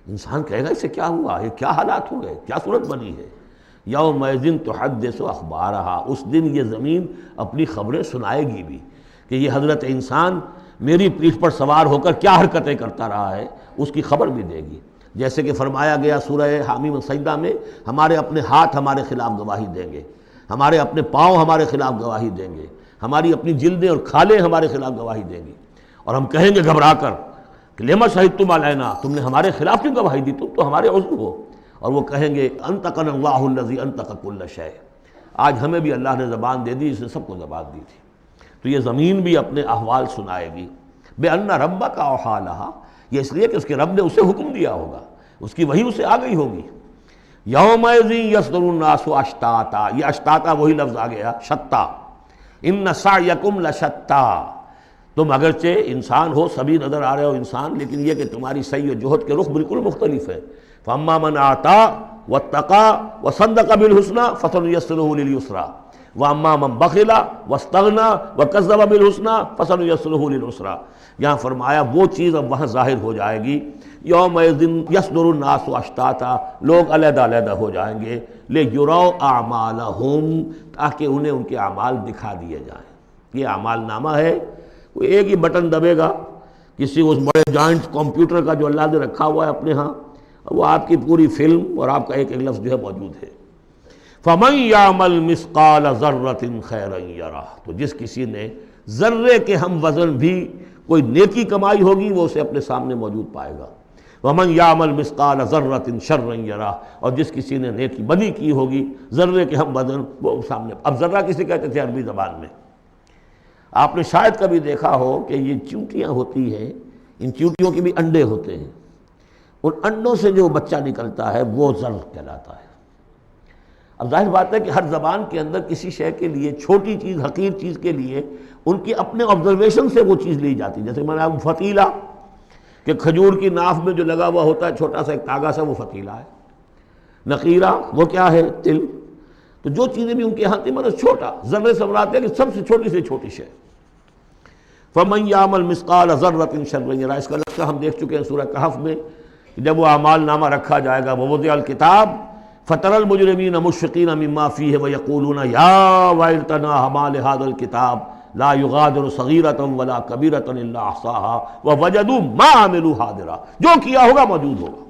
انسان کہے گا اس سے کیا ہوا، یہ کیا حالات ہو گئے، کیا صورت بنی ہے؟ یومئذ تحدث اخبارہا، اس دن یہ زمین اپنی خبریں سنائے گی بھی کہ یہ حضرت انسان میری پیٹھ پر سوار ہو کر کیا حرکتیں کرتا رہا ہے، اس کی خبر بھی دے گی۔ جیسے کہ فرمایا گیا سورہ حامیم السجدہ میں، ہمارے اپنے ہاتھ ہمارے خلاف گواہی دیں گے، ہمارے اپنے پاؤں ہمارے خلاف گواہی دیں گے، ہماری اپنی جلدیں اور کھالیں ہمارے خلاف گواہی دیں گی، اور ہم کہیں گے گھبرا کر کہ لما شہدتم علینا، تم نے ہمارے خلاف کیوں گواہی دی، تم تو ہمارے عضو ہو۔ اور وہ کہیں گے انطقنا اللہ الذی انطق کل شیء، آج ہمیں بھی اللہ نے زبان دے دی، اس نے سب کو زبان دی تھی۔ تو یہ زمین بھی اپنے احوال سنائے گی۔ بِأَنَّ رَبَّكَ أَوْحَىٰ لَهَا، یہ اس لیے کہ اس کے رب نے اسے حکم دیا ہوگا، اس کی وحی اسے آ گئی ہوگی۔ یومئذ یصدر الناس اشتاتا، یہ اشتاتا وہی لفظ آ گیا شتا، ان سعیکم لشتا، تم اگرچہ انسان ہو، سبھی نظر آ رہے ہو انسان، لیکن یہ کہ تمہاری سعی و جہد کے رخ بالکل مختلف ہے۔ فاما من آتا واتقى وصدق بالحسنى فسنيسره لليسرى واما من بخل واستغنى وكذب بالحسنى فسنيسره للعسرى۔ یہاں فرمایا وہ چیز اب وہاں ظاہر ہو جائے گی، یومئذ یصدر الناس اشتاتا، لوگ علیحدہ علیحدہ ہو جائیں گے، لیروا اعمالهم، تاکہ انہیں ان کے اعمال دکھا دیے جائیں۔ یہ اعمال نامہ ہے، کوئی ایک ہی بٹن دبے گا کسی اس بڑے جائنٹ کمپیوٹر کا جو اللہ نے رکھا ہوا ہے اپنے ہاں، وہ آپ کی پوری فلم اور آپ کا ایک ایک لفظ جو ہے موجود ہے۔ فَمَن يَعْمَلْ مِثْقَالَ ذَرَّةٍ خَيْرًا يَرَهُ، تو جس کسی نے ذرے کے ہم وزن بھی کوئی نیکی کمائی ہوگی وہ اسے اپنے سامنے موجود پائے گا۔ وَمَن يَعْمَلْ مِثْقَالَ ذَرَّةٍ شَرًّا يَرَهُ، اور جس کسی نے نیکی بدی کی ہوگی ذرے کے ہم وزن وہ سامنے۔ اب ذرہ کسے کہتے تھے عربی زبان میں؟ آپ نے شاید کبھی دیکھا ہو کہ یہ چونٹیاں ہوتی ہیں، ان چونٹیوں کے بھی انڈے ہوتے ہیں، ان انڈوں سے جو بچہ نکلتا ہے وہ ذر کہلاتا ہے۔ اب ظاہر بات ہے کہ ہر زبان کے اندر کسی شے کے لیے، چھوٹی چیز، حقیر چیز کے لیے ان کی اپنے آبزرویشن سے وہ چیز لی جاتی ہے۔ جیسے میں نے آپ فتیلہ، کہ کھجور کی ناف میں جو لگا ہوا ہوتا ہے چھوٹا سا ایک تاگا سا، وہ فتیلہ ہے۔ نقیرہ وہ کیا ہے؟ تل۔ تو جو چیزیں بھی ان کے ہاں تھی مطلب چھوٹا، ذرے سے مراد ہے کہ سب سے چھوٹی شے۔ فَمَن يَعْمَلْ مِثْقَالَ ذَرَّةٍ شَرًّا يَرَهُ، اس کا لفظ ہم دیکھ چکے ہیں سورہ کہف میں، جب وہ اعمال نامہ رکھا جائے گا، وَوُضِعَ الْكِتَابُ فَتَرَى الْمُجْرِمِينَ مُشْفِقِينَ مِمَّا فِيهِ وَيَقُولُونَ يَا وَيْلَتَنَا مَا لِهَذَا الْكِتَابِ لَا يُغَادِرُ صَغِيرَةً وَلَا كَبِيرَةً إِلَّا أَحْصَاهَا وَوَجَدُوا مَا عَمِلُوا حَاضِرًا، جو کیا ہوگا موجود ہوگا۔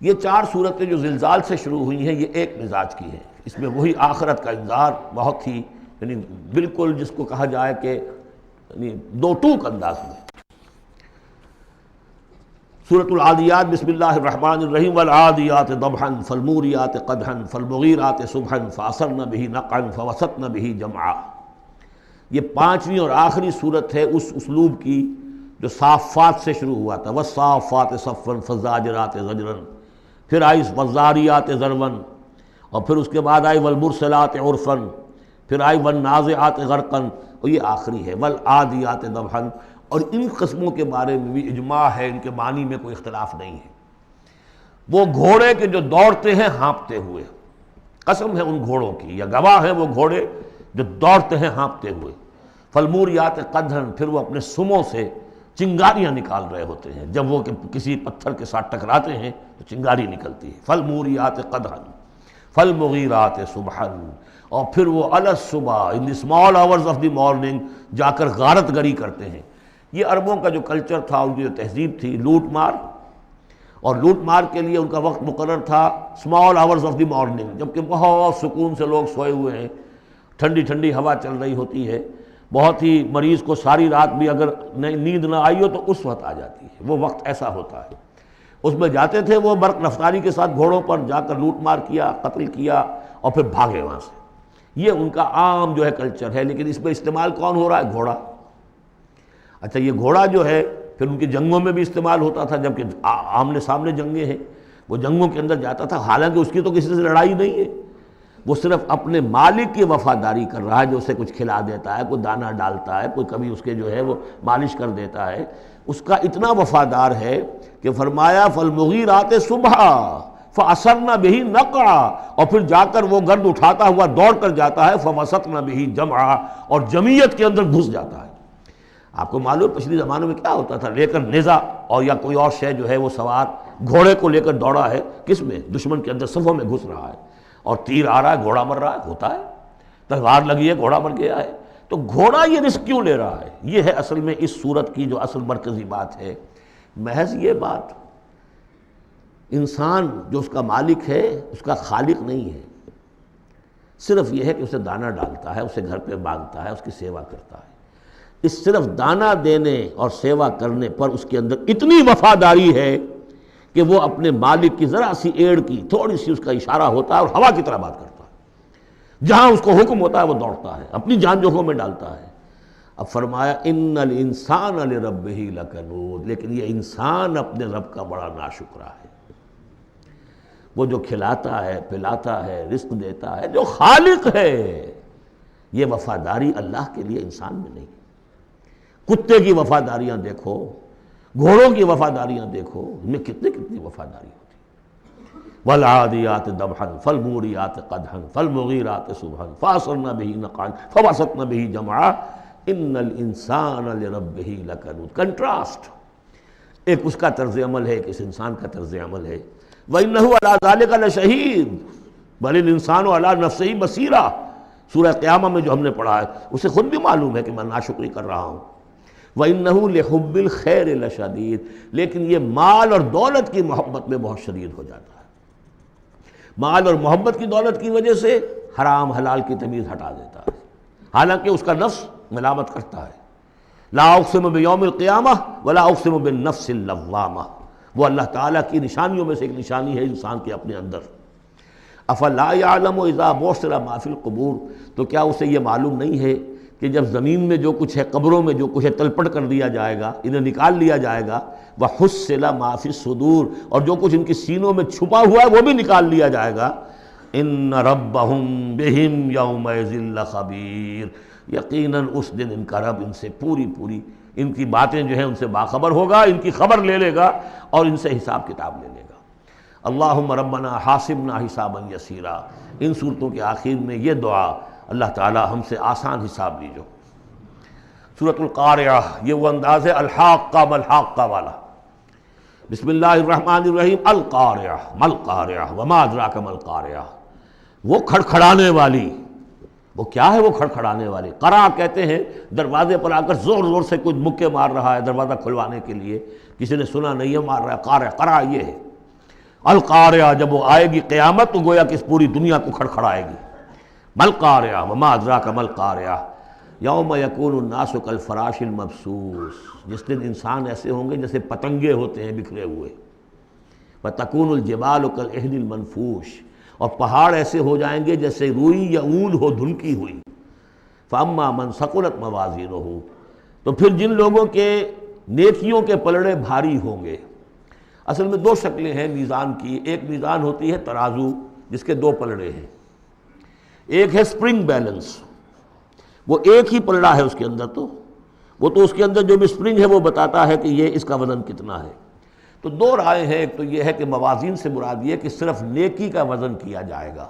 یہ چار صورتیں جو زلزال سے شروع ہوئی ہیں یہ ایک مزاج کی ہیں، اس میں وہی آخرت کا انذار بہت ہی یعنی بالکل جس کو کہا جائے کہ یعنی دو ٹوک انداز میں۔ سورۃ العادیات، بسم اللہ الرحمن الرحیم، والعادیات ضبحا فالموریات قدحا فالمغیرات صبحا فاثرن به نقعا فوسطن به جمعا۔ یہ پانچویں اور آخری صورت ہے اس اسلوب کی جو صافات سے شروع ہوا تھا، والصافات صفا فالزاجرات زجرا، پھر آئی والذاریات ذروا، اور پھر اس کے بعد آئی والمرسلات عرفا، پھر آئی والنازعات غرقا، اور یہ آخری ہے والعادیات ضبحا۔ اور ان قسموں کے بارے میں بھی اجماع ہے، ان کے معنی میں کوئی اختلاف نہیں ہے۔ وہ گھوڑے کے جو دوڑتے ہیں ہانپتے ہوئے، قسم ہے ان گھوڑوں کی، یا گواہ ہیں وہ گھوڑے جو دوڑتے ہیں ہانپتے ہوئے۔ فالموریات قدحا، پھر وہ اپنے سموں سے چنگاریاں نکال رہے ہوتے ہیں، جب وہ کسی پتھر کے ساتھ ٹکراتے ہیں تو چنگاری نکلتی ہے۔ فالموریات قدحا فالمغیرات صبحا، اور پھر وہ الصبح in the small hours of the morning جا کر غارت گری کرتے ہیں۔ یہ عربوں کا جو کلچر تھا، ان کی جو تہذیب تھی، لوٹ مار، اور لوٹ مار کے لیے ان کا وقت مقرر تھا small hours of the morning, جبکہ بہت سکون سے لوگ سوئے ہوئے ہیں، ٹھنڈی ٹھنڈی ہوا چل رہی ہوتی ہے، بہت ہی مریض کو ساری رات بھی اگر نیند نہ آئی ہو تو اس وقت آ جاتی ہے، وہ وقت ایسا ہوتا ہے۔ اس میں جاتے تھے وہ برق رفتاری کے ساتھ گھوڑوں پر جا کر لوٹ مار کیا، قتل کیا، اور پھر بھاگے وہاں سے۔ یہ ان کا عام جو ہے کلچر ہے، لیکن اس میں استعمال کون ہو رہا ہے؟ گھوڑا۔ اچھا، یہ گھوڑا جو ہے پھر ان کی جنگوں میں بھی استعمال ہوتا تھا، جبکہ آمنے سامنے جنگیں ہیں، وہ جنگوں کے اندر جاتا تھا، حالانکہ اس کی تو کسی سے لڑائی نہیں ہے، وہ صرف اپنے مالک کی وفاداری کر رہا ہے، جو اسے کچھ کھلا دیتا ہے، کوئی دانہ ڈالتا ہے، کوئی کبھی اس کے جو ہے وہ مالش کر دیتا ہے، اس کا اتنا وفادار ہے کہ فرمایا فالمغیرات صبحا فاثرن به نقعا، اور پھر جا کر وہ گرد اٹھاتا ہوا دوڑ کر جاتا ہے، فوسطن به جمعا، اور جمعیت کے اندر گھس جاتا ہے۔ آپ کو معلوم پچھلی زمانوں میں کیا ہوتا تھا، لے کر نیزہ اور یا کوئی اور شے جو ہے وہ سوار گھوڑے کو لے کر دوڑا ہے، کس میں؟ دشمن کے اندر صفوں میں گھس رہا ہے، اور تیر آ رہا ہے، گھوڑا مر رہا ہے، ہوتا ہے، تلوار لگی ہے، گھوڑا مر گیا ہے، تو گھوڑا یہ رسک کیوں لے رہا ہے؟ یہ ہے اصل میں اس صورت کی جو اصل مرکزی بات ہے، محض یہ بات، انسان جو اس کا مالک ہے اس کا خالق نہیں ہے، صرف یہ ہے کہ اسے دانہ ڈالتا ہے، اسے گھر پہ باندھتا ہے، اس کی سیوا کرتا ہے۔ اس صرف دانہ دینے اور سیوا کرنے پر اس کے اندر اتنی وفاداری ہے کہ وہ اپنے مالک کی ذرا سی ایڑ کی تھوڑی سی اس کا اشارہ ہوتا ہے اور ہوا کی طرح بات کرتا ہے، جہاں اس کو حکم ہوتا ہے وہ دوڑتا ہے، اپنی جان جوکھوں میں ڈالتا ہے۔ اب فرمایا ان الانسان لربہ لکنود، لیکن یہ انسان اپنے رب کا بڑا ناشکرا ہے۔ وہ جو کھلاتا ہے، پلاتا ہے، رزق دیتا ہے، جو خالق ہے، یہ وفاداری اللہ کے لیے انسان میں نہیں۔ کتے کی وفاداریاں دیکھو، گھوڑوں کی وفاداریاں دیکھو، ان میں کتنی وفاداری ہوتی ہے۔ والعادیات ضبحا فالموریات قدحا فالمغیرات صبحا فاثرن بہ نقعا فوسطن بہ جمعا ان الانسان لربہ لکنود۔ کنٹراسٹ، ایک اس کا طرز عمل ہے، ایک اس انسان کا طرز عمل ہے۔ وَإِنَّهُ عَلَىٰ ذَلِكَ لَشَهِيدٌ بَلِ الْإِنسَانُ عَلَىٰ نَفْسِهِ بَصِيرًا، سورہ قیامہ میں جو ہم نے پڑھا ہے اسے خود بھی معلوم ہے کہ میں ناشکری کر رہا ہوں۔ وَإِنَّهُ لِحُبِّ الْخَيْرِ لَشَدِيدٌ، لیکن یہ مال اور دولت کی محبت میں بہت شدید ہو جاتا ہے۔ مال اور محبت کی دولت کی وجہ سے حرام حلال کی تمیز ہٹا دیتا ہے، حالانکہ اس کا نفس ملامت کرتا ہے۔ لا اقسم بیوم القیامہ ولا اقسم بالنفس اللوامہ، وہ اللہ تعالیٰ کی نشانیوں میں سے ایک نشانی ہے انسان کے اپنے اندر۔ افلا یعلم اذا بعثر ما فی القبور، تو کیا اسے یہ معلوم نہیں ہے کہ جب زمین میں جو کچھ ہے، قبروں میں جو کچھ ہے، تلپٹ کر دیا جائے گا، انہیں نکال لیا جائے گا۔ وحصل ما فی الصدور، اور جو کچھ ان کی سینوں میں چھپا ہوا ہے وہ بھی نکال لیا جائے گا۔ ان ربہم بہم یومئذ لخبیر، یقیناً اس دن ان کا رب ان سے پوری ان کی باتیں جو ہیں ان سے باخبر ہوگا، ان کی خبر لے لے گا اور ان سے حساب کتاب لے لے گا۔ اللہم ربنا حاسبنا حسابا یسیرا، ان صورتوں کے آخر میں یہ دعا، اللہ تعالی ہم سے آسان حساب لیجو۔ سورۃ القارعہ، یہ وہ انداز ہے الحاقہ ملحاقہ والا۔ بسم اللہ الرحمن الرحیم، القارعہ ملقارعہ وما ادراک ملقارعہ، وہ کھڑکھڑانے والی۔ وہ کیا ہے وہ کھڑکھڑانے والی؟ قرع کہتے ہیں دروازے پر آ کر زور زور سے کوئی مکے مار رہا ہے دروازہ کھلوانے کے لیے، کسی نے سنا نہیں ہے مار رہا ہے، قارع قرع یہ ہے۔ القارعہ، جب وہ آئے گی قیامت تو گویا کہ اس پوری دنیا کو کھڑکھڑائے گی۔ ملقارعہ وما ادراک ملقارعہ، یوم یکون الناس کالفراش المبثوث، جس دن انسان ایسے ہوں گے جیسے پتنگے ہوتے ہیں بکھرے ہوئے۔ وتکون الجبال کالعہن المنفوش، اور پہاڑ ایسے ہو جائیں گے جیسے روئی یا اون ہو دھنکی ہوئی۔ فاما من ثقلت موازینہ، تو پھر جن لوگوں کے نیکیوں کے پلڑے بھاری ہوں گے۔ اصل میں دو شکلیں ہیں میزان کی، ایک میزان ہوتی ہے ترازو جس کے دو پلڑے ہیں، ایک ہے سپرنگ بیلنس، وہ ایک ہی پلڑا ہے اس کے اندر، تو وہ تو اس کے اندر جو بھی سپرنگ ہے وہ بتاتا ہے کہ یہ اس کا وزن کتنا ہے۔ تو دو رائے ہیں، ایک تو یہ ہے کہ موازین سے مراد یہ کہ صرف نیکی کا وزن کیا جائے گا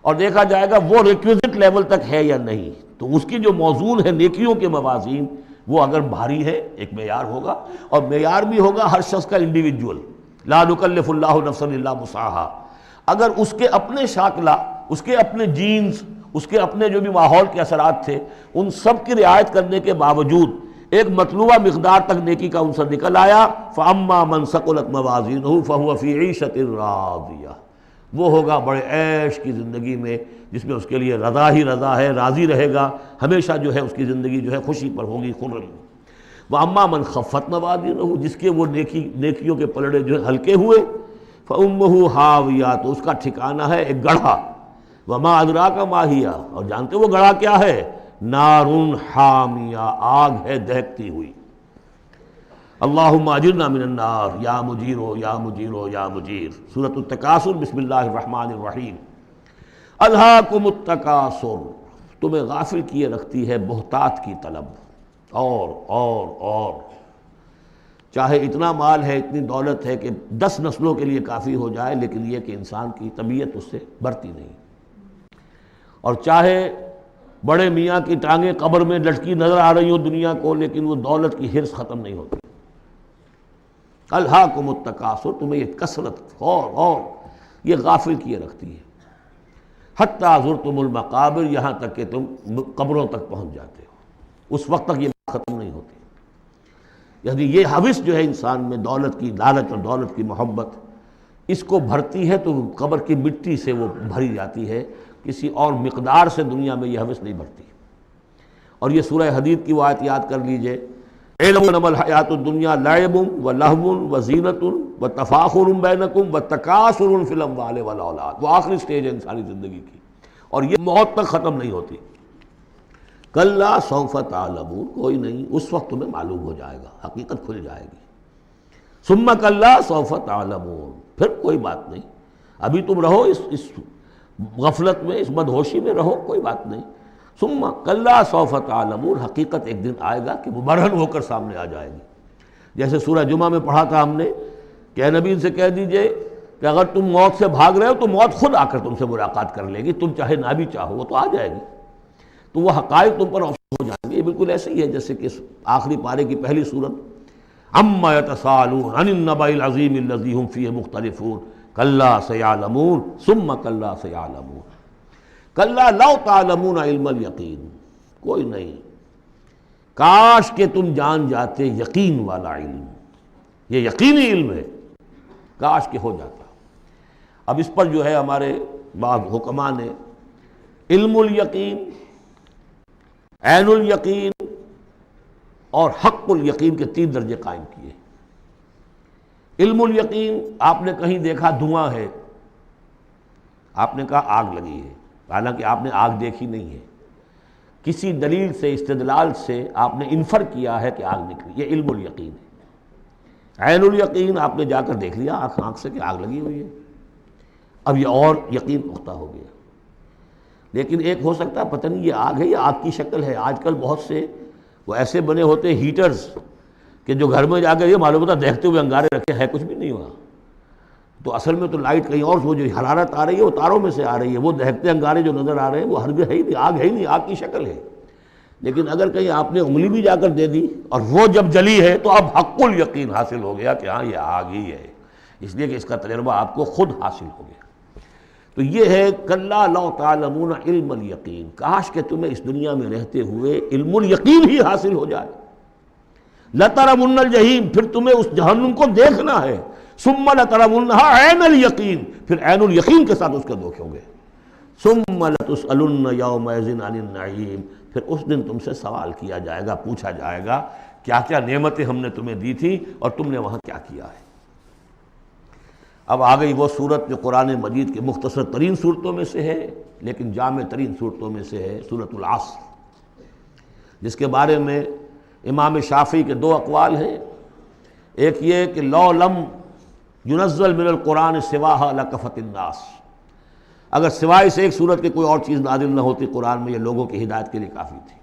اور دیکھا جائے گا وہ ریکویزٹ لیول تک ہے یا نہیں، تو اس کی جو موزون ہے نیکیوں کے موازین وہ اگر بھاری ہے ایک معیار ہوگا، اور معیار بھی ہوگا ہر شخص کا انڈیویجول، لا نکلف اللہ نفسا الا وسعہا۔ اگر اس کے اپنے شاکلہ، اس کے اپنے جینز، اس کے اپنے جو بھی ماحول کے اثرات تھے، ان سب کی رعایت کرنے کے باوجود ایک مطلوبہ مقدار تک نیکی کا عنصر نکل آیا، فاما من ثقلت موازینہ فہو فی عیشۃ راضیہ، وہ ہوگا بڑے عیش کی زندگی میں جس میں اس کے لیے رضا ہی رضا ہے، راضی رہے گا ہمیشہ، جو ہے اس کی زندگی جو ہے خوشی پر ہوگی، خرم۔ واما من خفت موازینہ، جس کے وہ نیکیوں کے پلڑے جو ہے ہلکے ہوئے، فامہ ہاویہ، تو اس کا ٹھکانہ ہے ایک گڑھا۔ وما ادراک ما ہی، اور جانتے وہ گڑھا کیا ہے؟ نار حامیہ، آگ ہے دہکتی ہوئی۔ اللہم اجرنا من النار یا مجیرو یا مجیرو یا مجیر۔ سورۃ التکاثر، بسم اللہ الرحمن الرحیم۔ الہاکم التکاثر، تمہیں غافل کیے رکھتی ہے بہتات کی طلب، اور چاہے اتنا مال ہے، اتنی دولت ہے کہ 10 نسلوں کے لیے کافی ہو جائے، لیکن یہ کہ انسان کی طبیعت اس سے بڑھتی نہیں، اور چاہے بڑے میاں کی ٹانگیں قبر میں لٹکی نظر آ رہی ہوں دنیا کو، لیکن وہ دولت کی حرص ختم نہیں ہوتی۔ الہاکم التکاثر، تمہیں یہ کثرت اور یہ غافل کیے رکھتی ہے۔ حتی زرتم المقابر، یہاں تک کہ تم قبروں تک پہنچ جاتے ہو، اس وقت تک یہ ختم نہیں ہوتی۔ یعنی یہ حوث جو ہے انسان میں، دولت کی لالچ اور دولت کی محبت، اس کو بھرتی ہے تو قبر کی مٹی سے وہ بھری جاتی ہے، کسی اور مقدار سے دنیا میں یہ حوث نہیں بڑھتی۔ اور یہ سورہ حدید کی وہ آیت یاد کر لیجئے، اعلموا انما الحیاۃ الدنیا لعب ولہو وزینۃ وتفاخر بینکم وتکاثر فی الاموال والاولاد، وہ آخری سٹیج ہے انسانی زندگی کی، اور یہ موت تک ختم نہیں ہوتی۔ کلا سوف تعلمون، کوئی نہیں، اس وقت تمہیں معلوم ہو جائے گا، حقیقت کھل جائے گی۔ ثم کلا سوف تعلمون، پھر کوئی بات نہیں، ابھی تم رہو اس غفلت میں، اس بدہوشی میں رہو، کوئی بات نہیں۔ ثم کلا سوف تعلمون، حقیقت ایک دن آئے گا کہ مبرہن ہو کر سامنے آ جائے گی۔ جیسے سورہ جمعہ میں پڑھا تھا ہم نے کہ اے نبی ان سے کہہ دیجئے کہ اگر تم موت سے بھاگ رہے ہو تو موت خود آ کر تم سے ملاقات کر لے گی، تم چاہے نہ بھی چاہو وہ تو آ جائے گی، تو وہ حقائق تم پر روشن ہو جائیں گے۔ یہ بالکل ایسے ہی ہے جیسے کہ آخری پارے کی پہلی سورت عما یتساءلون عن النبأ العظیم الذی هم فیہ مختلفون کلا سیعلمون ثم کلا سیعلمون کلا لو تعلمون علم الیقین، کوئی نہیں، کاش کہ تم جان جاتے یقین والا علم، یہ یقینی علم ہے، کاش کہ ہو جاتا۔ اب اس پر جو ہے ہمارے بعض حکماء نے علم الیقین، عین الیقین اور حق الیقین کے 3 درجے قائم کیے۔ علم الیقین، آپ نے کہیں دیکھا دھواں ہے، آپ نے کہا آگ لگی ہے، حالانکہ آپ نے آگ دیکھی نہیں ہے، کسی دلیل سے استدلال سے آپ نے انفر کیا ہے کہ آگ نکلی، یہ علم الیقین ہے۔ عین الیقین، آپ نے جا کر دیکھ لیا آنکھ سے کہ آگ لگی ہوئی ہے، اب یہ اور یقین پختہ ہو گیا۔ لیکن ایک ہو سکتا ہے پتہ نہیں یہ آگ ہے یا آگ کی شکل ہے۔ آج کل بہت سے وہ ایسے بنے ہوتے ہیں ہیٹرز کہ جو گھر میں جا کر یہ معلوم ہوتا دیکھتے ہوئے انگارے رکھے ہے کچھ بھی نہیں ہوا، تو اصل میں تو لائٹ کہیں اور، وہ جو حرارت آ رہی ہے وہ تاروں میں سے آ رہی ہے، وہ دہتے انگارے جو نظر آ رہے ہیں وہ ہرگز ہے ہی نہیں، آگ ہے ہی نہیں، آگ کی شکل ہے۔ لیکن اگر کہیں آپ نے انگلی بھی جا کر دے دی اور وہ جب جلی ہے تو اب حق الیقین حاصل ہو گیا کہ ہاں یہ آگ ہی ہے، اس لیے کہ اس کا تجربہ آپ کو خود حاصل ہو گیا۔ تو یہ ہے کلا لو تعلمون علم الیقین، کاش کہ تمہیں اس دنیا میں رہتے ہوئے علم الیقین ہی حاصل ہو جائے۔ لترون الجحیم، پھر تمہیں اس جہنم کو دیکھنا ہے، ثم لترونها عین الیقین، پھر عین الیقین کے ساتھ اس کے دھوکے ہوں گے۔ ثم لتسألن یومئذ عن النعیم، پھر اس دن تم سے سوال کیا جائے گا، پوچھا جائے گا کیا کیا نعمتیں ہم نے تمہیں دی تھی اور تم نے وہاں کیا کیا ہے۔ اب آ گئی وہ صورت جو قرآن مجید کے مختصر ترین صورتوں میں سے ہے لیکن جامع ترین صورتوں میں سے ہے، سورۃ العصر، جس کے بارے میں امام شافعی کے 2 اقوال ہیں۔ ایک یہ کہ لو لم ينزل من القرآن سواہا لکفت الناس، اگر سوائے سے ایک صورت کے کوئی اور چیز نازل نہ ہوتی قرآن میں، یہ لوگوں کی ہدایت کے لیے کافی تھی۔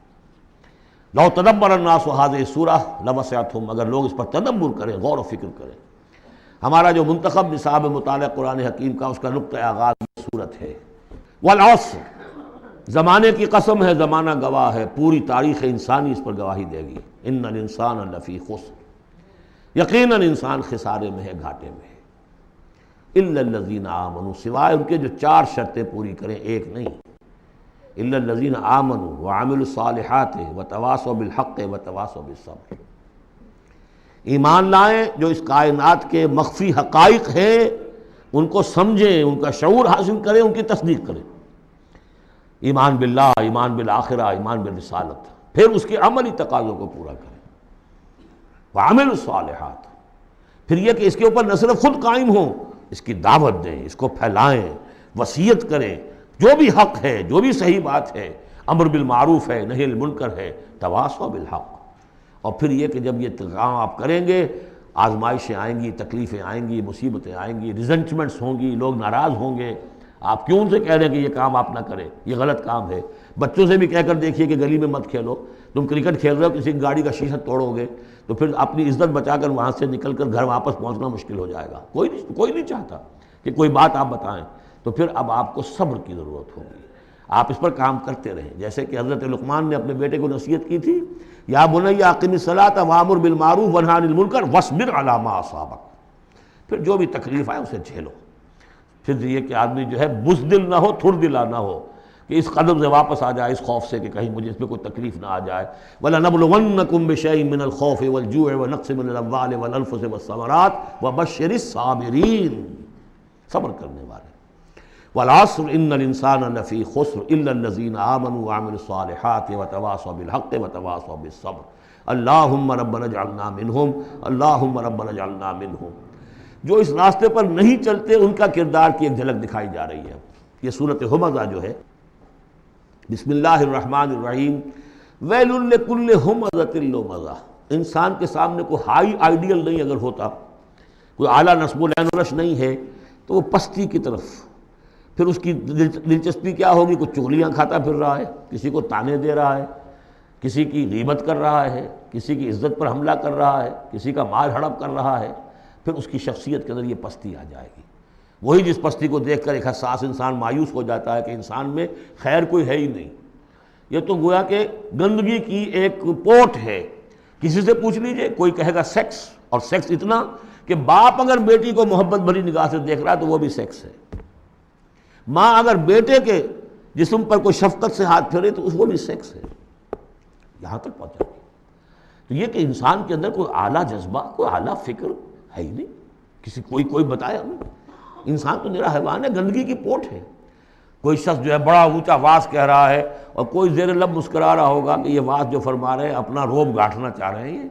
لو تدبر الناس هذه السورہ لوسعتهم، اگر لوگ اس پر تدبر کریں، غور و فکر کریں۔ ہمارا جو منتخب نصاب مطالعہ قرآن حکیم کا، اس کا نقطہ آغاز صورت ہے والعصر، زمانے کی قسم ہے، زمانہ گواہ ہے، پوری تاریخ انسانی اس پر گواہی دے گی۔ ان الانسان لفی خسر، یقیناً انسان خسارے میں ہے، گھاٹے میں ہے۔ الا الذین آمنوا، سوائے ان کے جو 4 شرطیں پوری کریں، ایک نہیں۔ الا الذین آمنوا وعملوا الصالحات وتواصوا بالحق وتواصوا بالصبر، ایمان لائیں، جو اس کائنات کے مخفی حقائق ہیں ان کو سمجھیں، ان کا شعور حاصل کریں، ان کی تصدیق کریں۔ ایمان باللہ، ایمان بالآخرہ، ایمان بالرسالت، پھر اس کے عملی تقاضوں کو پورا کریں۔ وعملوا الصالحات، پھر یہ کہ اس کے اوپر نہ صرف خود قائم ہوں، اس کی دعوت دیں، اس کو پھیلائیں، وصیت کریں، جو بھی حق ہے، جو بھی صحیح بات ہے، امر بالمعروف ہے، نہی عن المنکر ہے، تواصوا بالحق۔ اور پھر یہ کہ جب یہ کام آپ کریں گے، آزمائشیں آئیں گی، تکلیفیں آئیں گی، مصیبتیں آئیں گی، ریزنٹمنٹس ہوں گی، لوگ ناراض ہوں گے، آپ کیوں ان سے کہہ رہے ہیں کہ یہ کام آپ نہ کریں، یہ غلط کام ہے۔ بچوں سے بھی کہہ کر دیکھیے کہ گلی میں مت کھیلو، تم کرکٹ کھیل رہے ہو، کسی کی گاڑی کا شیشہ توڑو گے تو پھر اپنی عزت بچا کر وہاں سے نکل کر گھر واپس پہنچنا مشکل ہو جائے گا۔ کوئی نہیں چاہتا کہ کوئی بات آپ بتائیں، تو پھر اب آپ کو صبر کی ضرورت ہوگی، آپ اس پر کام کرتے رہیں۔ جیسے کہ حضرت لقمان نے اپنے بیٹے کو نصیحت کی تھی، یا بنی اقم الصلاۃ وامر بالمعروف وانہی عن المنکر واصبر علی ما اصابک، پھر جو بھی تکلیف آئے اسے جھیلو۔ پھر یہ کہ آدمی جو ہے بزدل نہ ہو، تھر دلا نہ ہو، کہ اس قدم سے واپس آ جائے، اس خوف سے کہ کہیں مجھے اس میں کوئی تکلیف نہ آ جائے۔ وَلَنَبْلُوَنَّكُمْ بِشَيْءٍ مِّنَ الْخَوْفِ وَالْجُوعِ وَنَقْصٍ مِّنَ الْأَمْوَالِ وَالْأَنفُسِ وَالثَّمَرَاتِ وَبَشِّرِ الصَّابِرِينَ، صبر کرنے والے۔ والعصر ان الانسان لفی خسر الا الذین آمنوا وعملوا الصالحات وتواصوا بالحق وتواصوا بالصبر اللہم ربنا اجعلنا منہم، اللہم ربنا اجعلنا منہم۔ جو اس راستے پر نہیں چلتے ان کا کردار کی ایک جھلک دکھائی جا رہی ہے۔ یہ سورۃ ھمزہ جو ہے، بسم اللہ الرحمن الرحیم، ویل لکل ہمزۃ لمزہ، انسان کے سامنے کوئی ہائی آئیڈیل نہیں اگر ہوتا، کوئی اعلیٰ نصب و لین و نشر نہیں ہے، تو وہ پستی کی طرف، پھر اس کی دلچسپی کیا ہوگی؟ کچھ چغلیاں کھاتا پھر رہا ہے، کسی کو تانے دے رہا ہے، کسی کی غیبت کر رہا ہے، کسی کی عزت پر حملہ کر رہا ہے، کسی کا مال ہڑپ کر رہا ہے، پھر اس کی شخصیت کے اندر یہ پستی آ جائے گی۔ وہی جس پستی کو دیکھ کر ایک حساس انسان مایوس ہو جاتا ہے کہ انسان میں خیر کوئی ہے ہی نہیں، یہ تو گویا کہ گندگی کی ایک پوٹ ہے۔ کسی سے پوچھ لیجئے، کوئی کہے گا سیکس، اور سیکس اتنا کہ باپ اگر بیٹی کو محبت بھری نگاہ سے دیکھ رہا ہے تو وہ بھی سیکس ہے، ماں اگر بیٹے کے جسم پر کوئی شفقت سے ہاتھ پھیرے تو وہ بھی سیکس ہے، یہاں تک پہنچا گیا۔ تو یہ کہ انسان کے اندر کوئی اعلیٰ جذبہ، کوئی اعلیٰ فکر ہے ہی نہیں، کسی کوئی بتایا ہمیں؟ انسان تو نرا حیوان ہے، گندگی کی پوٹ ہے۔ کوئی شخص جو ہے بڑا اونچا واعظ کہہ رہا ہے اور کوئی زیر لب مسکرا رہا ہوگا کہ یہ واعظ جو فرما رہے ہیں اپنا روب گاٹھنا چاہ رہے ہیں، یہ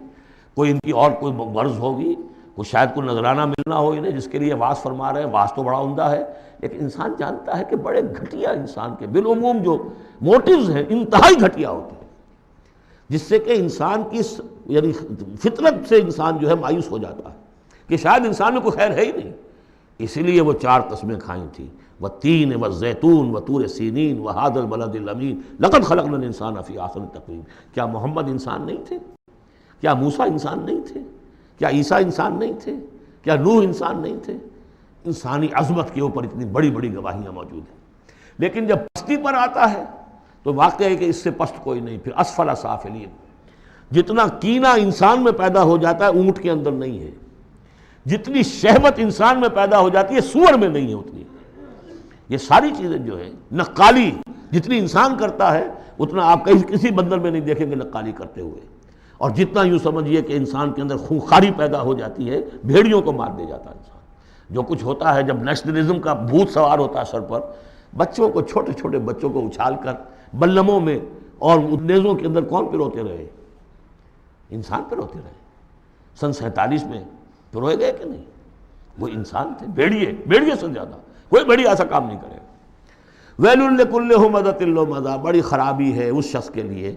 کوئی ان کی اور کوئی غرض ہوگی، کوئی شاید کوئی نذرانہ ملنا ہو انہیں جس کے لیے واعظ فرما رہے ہیں۔ واعظ تو بڑا عمدہ ہے، لیکن انسان جانتا ہے کہ بڑے گھٹیا انسان کے بالعموم جو موٹیوز ہیں انتہائی گھٹیا ہوتے ہیں، جس سے کہ انسان کی یعنی فطرت سے انسان جو ہے مایوس ہو جاتا ہے کہ شاید انسان میں کوئی خیر ہے ہی نہیں۔ اسی لیے وہ 4 قسمیں کھائیں تھیں، والتین والزیتون وطور سینین وہذا البلد الامین لقد خلقنا الانسان فی احسن تقویم۔ کیا محمد انسان نہیں تھے؟ کیا موسیٰ انسان نہیں تھے؟ کیا عیسیٰ انسان نہیں تھے؟ کیا نوح انسان نہیں تھے؟ انسانی عظمت کے اوپر اتنی بڑی بڑی گواہیاں موجود ہیں، لیکن جب پستی پر آتا ہے تو واقع ہے کہ اس سے پست کوئی نہیں۔ پھر اسفل سافلین، جتنا کینہ انسان میں پیدا ہو جاتا ہے اونٹ کے اندر نہیں ہے، جتنی شہوت انسان میں پیدا ہو جاتی ہے سور میں نہیں ہے اتنی۔ یہ ساری چیزیں جو ہے، نقالی جتنی انسان کرتا ہے اتنا آپ کسی بندر میں نہیں دیکھیں گے نقالی کرتے ہوئے، اور جتنا یوں سمجھیے کہ انسان کے اندر خونخواری پیدا ہو جاتی ہے، بھیڑیوں کو مار دے جاتا ہے انسان۔ جو کچھ ہوتا ہے جب نیشنلزم کا بھوت سوار ہوتا ہے سر پر، بچوں کو، چھوٹے چھوٹے بچوں کو اچھال کر بلموں میں اور نیزوں کے اندر کون پروتے رہے؟ انسان پروتے رہے۔ سن 47 میں پروئے گئے کہ نہیں؟ وہ انسان تھے، بھیڑیے سے زیادہ کوئی بھیڑیا ایسا کام نہیں کرے گا۔ ویل لکل ہمزۃ لمزہ، بڑی خرابی ہے اس شخص کے لیے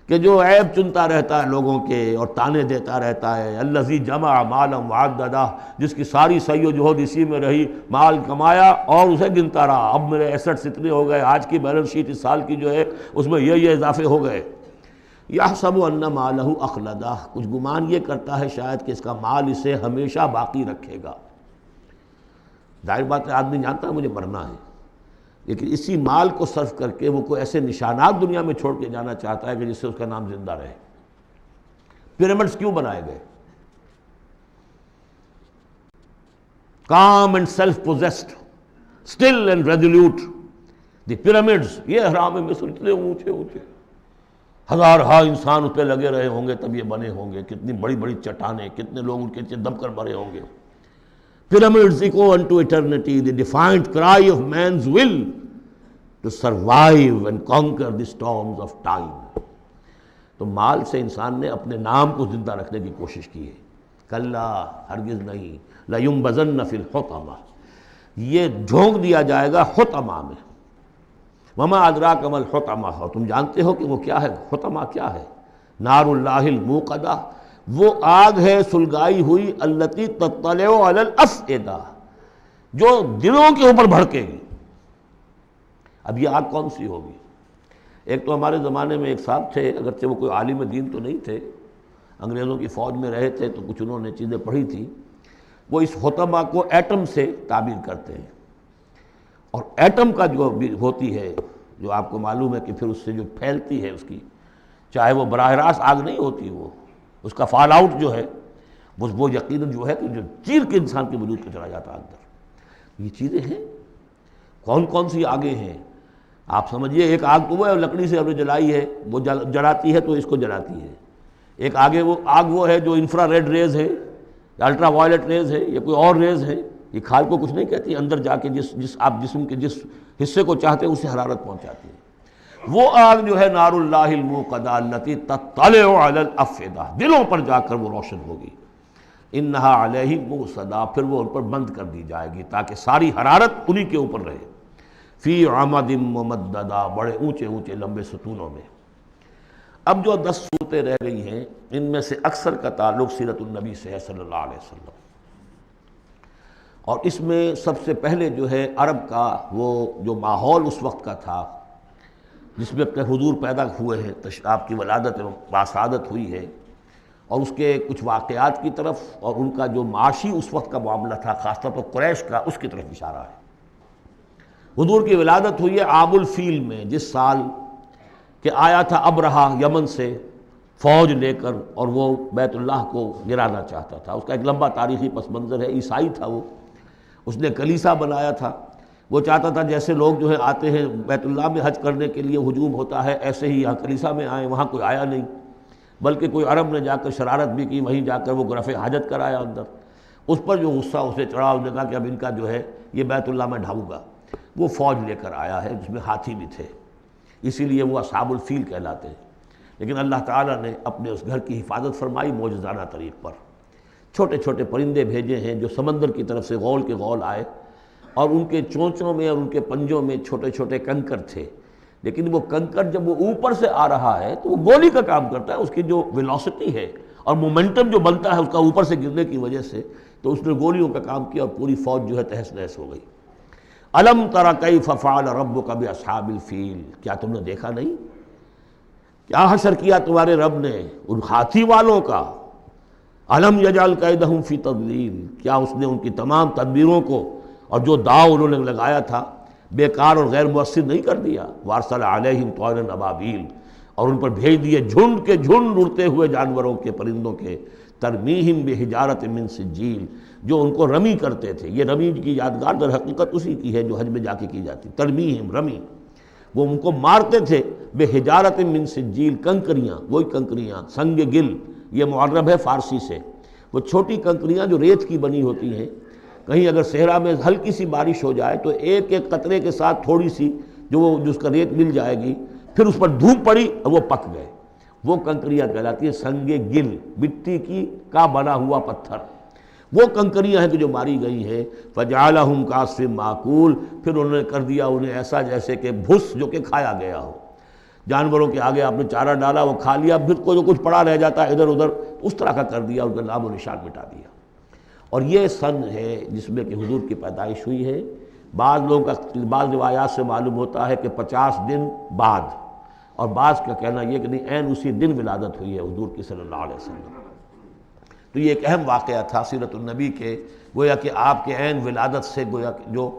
کہ جو عیب چنتا رہتا ہے لوگوں کے اور تانے دیتا رہتا ہے۔ الذی جمع مالا وعددہ، جس کی ساری سعی و جہد اسی میں رہی، مال کمایا اور اسے گنتا رہا، اب میرے ایسٹس اتنے ہو گئے، آج کی بیلنس شیٹ اس سال کی جو ہے اس میں یہ اضافے ہو گئے۔ یحسب ان مالہ اخلدہ، کچھ گمان یہ کرتا ہے شاید کہ اس کا مال اسے ہمیشہ باقی رکھے گا۔ ظاہر بات ہے آدمی جانتا ہے مجھے مرنا ہے، لیکن اسی مال کو صرف کر کے وہ کوئی ایسے نشانات دنیا میں چھوڑ کے جانا چاہتا ہے کہ جس سے اس کا نام زندہ رہے۔ پیرامڈز کیوں بنائے گئے؟ calm and self-possessed, still and resolute. The pyramids، یہ اہرام مصر اتنے اونچے اونچے، ہزارہا انسان اس پہ لگے رہے ہوں گے تب یہ بنے ہوں گے، کتنی بڑی بڑی چٹانیں، کتنے لوگ ان کے نیچے دب کر مرے ہوں گے۔ Pyramids echo unto eternity, the defiant cry of man's will to survive and conquer the storms of time۔ تو مال سے انسان نے اپنے نام کو زندہ رکھنے کی کوشش کی ہے۔ کلا، ہرگز نہیں، لَيُنبَذَنَّ فِي الْحُطَمَةِ، یہ جھونک دیا جائے گا حطمہ میں۔ وَمَا أَدْرَاكَ مَا الْحُطَمَةُ، اور تم جانتے ہو کہ وہ کیا ہے؟ حطمہ کیا ہے؟ نار اللہ الموقدہ، وہ آگ ہے سلگائی ہوئی، التی تطلع علی الافئدہ، جو دلوں کے اوپر بھڑکے گی۔ اب یہ آگ کون سی ہوگی؟ ایک تو ہمارے زمانے میں ایک صاحب تھے، اگرچہ وہ کوئی عالم دین تو نہیں تھے، انگریزوں کی فوج میں رہے تھے تو کچھ انہوں نے چیزیں پڑھی تھیں، وہ اس حطمہ کو ایٹم سے تعبیر کرتے ہیں، اور ایٹم کا جو ہوتی ہے، جو آپ کو معلوم ہے کہ پھر اس سے جو پھیلتی ہے اس کی، چاہے وہ براہ راست آگ نہیں ہوتی، وہ اس کا فال آؤٹ جو ہے وہ یقیناً جو ہے کہ جو چیر کے انسان کے وجود کو چلا جاتا ہے اندر۔ یہ چیزیں ہیں، کون کون سی آگیں ہیں آپ سمجھیے۔ ایک آگ تو وہ ہے لکڑی سے ہم نے جلائی ہے، وہ جلاتی ہے تو اس کو جلاتی ہے۔ ایک آگ وہ ہے جو انفرا ریڈ ریز ہے، الٹرا وائلٹ ریز ہے، یا کوئی اور ریز ہے، یہ کھال کو کچھ نہیں کہتی، اندر جا کے جس آپ جسم کے جس حصے کو چاہتے ہیں اسے حرارت پہنچاتی ہے۔ وہ آگ جو ہے نار اللہ الموقدہ التی تطلع علی الافئدہ، دلوں پر جا کر وہ روشن ہوگی۔ انہا علیہ موصدہ، پھر وہ ان پر بند کر دی جائے گی تاکہ ساری حرارت انہی کے اوپر رہے۔ فی عمد ممددہ، بڑے اونچے اونچے لمبے ستونوں میں۔ اب جو 10 صورتیں رہ گئی ہیں ان میں سے اکثر کا تعلق سیرت النبی سے ہے صلی اللہ علیہ وسلم، اور اس میں سب سے پہلے جو ہے عرب کا وہ جو ماحول اس وقت کا تھا جس میں اپنے حضور پیدا ہوئے ہیں، آپ کی ولادت باسعادت ہوئی ہے، اور اس کے کچھ واقعات کی طرف اور ان کا جو معاشی اس وقت کا معاملہ تھا خاص طور پر قریش کا، اس کی طرف اشارہ ہے۔ حضور کی ولادت ہوئی ہے عام الفیل میں، جس سال کہ آیا تھا ابرہہ یمن سے فوج لے کر، اور وہ بیت اللہ کو گرانا چاہتا تھا۔ اس کا ایک لمبا تاریخی پس منظر ہے، عیسائی تھا وہ، اس نے کلیسا بنایا تھا، وہ چاہتا تھا جیسے لوگ جو ہے آتے ہیں بیت اللہ میں حج کرنے کے لیے ہجوم ہوتا ہے، ایسے ہی یہاں کلیسا میں آئیں۔ وہاں کوئی آیا نہیں، بلکہ کوئی عرب نے جا کر شرارت بھی کی، وہیں جا کر وہ رفع حاجت کرایا اندر۔ اس پر جو غصہ اسے چڑھا، اس نے کہا کہ اب ان کا جو ہے یہ بیت اللہ میں ڈھاؤں گا۔ وہ فوج لے کر آیا ہے جس میں ہاتھی بھی تھے، اسی لیے وہ اصحاب الفیل کہلاتے ہیں۔ لیکن اللہ تعالیٰ نے اپنے اس گھر کی حفاظت فرمائی معجزانہ طریق پر۔ چھوٹے چھوٹے پرندے بھیجے ہیں جو سمندر کی طرف سے غول کے غول آئے، اور ان کے چونچوں میں اور ان کے پنجوں میں چھوٹے چھوٹے کنکر تھے، لیکن وہ کنکر جب وہ اوپر سے آ رہا ہے تو وہ گولی کا کام کرتا ہے، اس کی جو ویلوسٹی ہے اور مومنٹم جو بنتا ہے اس کا اوپر سے گرنے کی وجہ سے، تو اس نے گولیوں کا کام کیا اور پوری فوج جو ہے تہس نہس ہو گئی۔ الم تر کیف فعل ربک باصحاب الفیل، کیا تم نے دیکھا نہیں کیا حشر کیا تمہارے رب نے ان ہاتھی والوں کا؟ الم یجعل کیدہم فی تضلیل، کیا اس نے ان کی تمام تدبیروں کو اور جو داؤ انہوں نے لگایا تھا بیکار اور غیر مؤثر نہیں کر دیا؟ وارسل علیہم طیرا ابابیل، اور ان پر بھیج دیے جھنڈ کے جھنڈ اڑتے ہوئے جانوروں کے، پرندوں کے، ترمیہم بحجارۃ من سجیل، جو ان کو رمی کرتے تھے۔ یہ رمی کی یادگار در حقیقت اسی کی ہے جو حج میں جا کے کی جاتی، ترمیہم رمی، وہ ان کو مارتے تھے بحجارۃ من سجیل، کنکریاں، وہی کنکریاں، سنگ گل، یہ معرب ہے فارسی سے، وہ چھوٹی کنکریاں جو ریت کی بنی ہوتی ہیں۔ کہیں اگر صحرا میں ہلکی سی بارش ہو جائے تو ایک ایک قطرے کے ساتھ تھوڑی سی جو اس کا ریت مل جائے گی، پھر اس پر دھوپ پڑی اور وہ پک گئے، وہ کنکریاں کہلاتی ہیں سنگ گل، مٹی کی کا بنا ہوا پتھر، وہ کنکریاں ہیں کہ جو ماری گئی ہیں۔ فجعلہم کعصف مأکول، پھر انہوں نے کر دیا انہیں ایسا جیسے کہ بھس جو کہ کھایا گیا ہو۔ جانوروں کے آگے آپ نے چارہ ڈالا، وہ کھا لیا، پھر کوئی جو کچھ پڑا رہ جاتا ہے ادھر ادھر، اس طرح کا کر دیا، ان کا نام و نشان مٹا دیا۔ اور یہ سن ہے جس میں کہ حضور کی پیدائش ہوئی ہے۔ بعض لوگوں کا بعض روایات سے معلوم ہوتا ہے کہ 50 دن بعد، اور بعض کا کہنا یہ کہ نہیں عین اسی دن ولادت ہوئی ہے حضور کی صلی اللہ علیہ وسلم۔ تو یہ ایک اہم واقعہ تھا سیرت النبی کے، گویا کہ آپ کے عین ولادت سے گویا کہ جو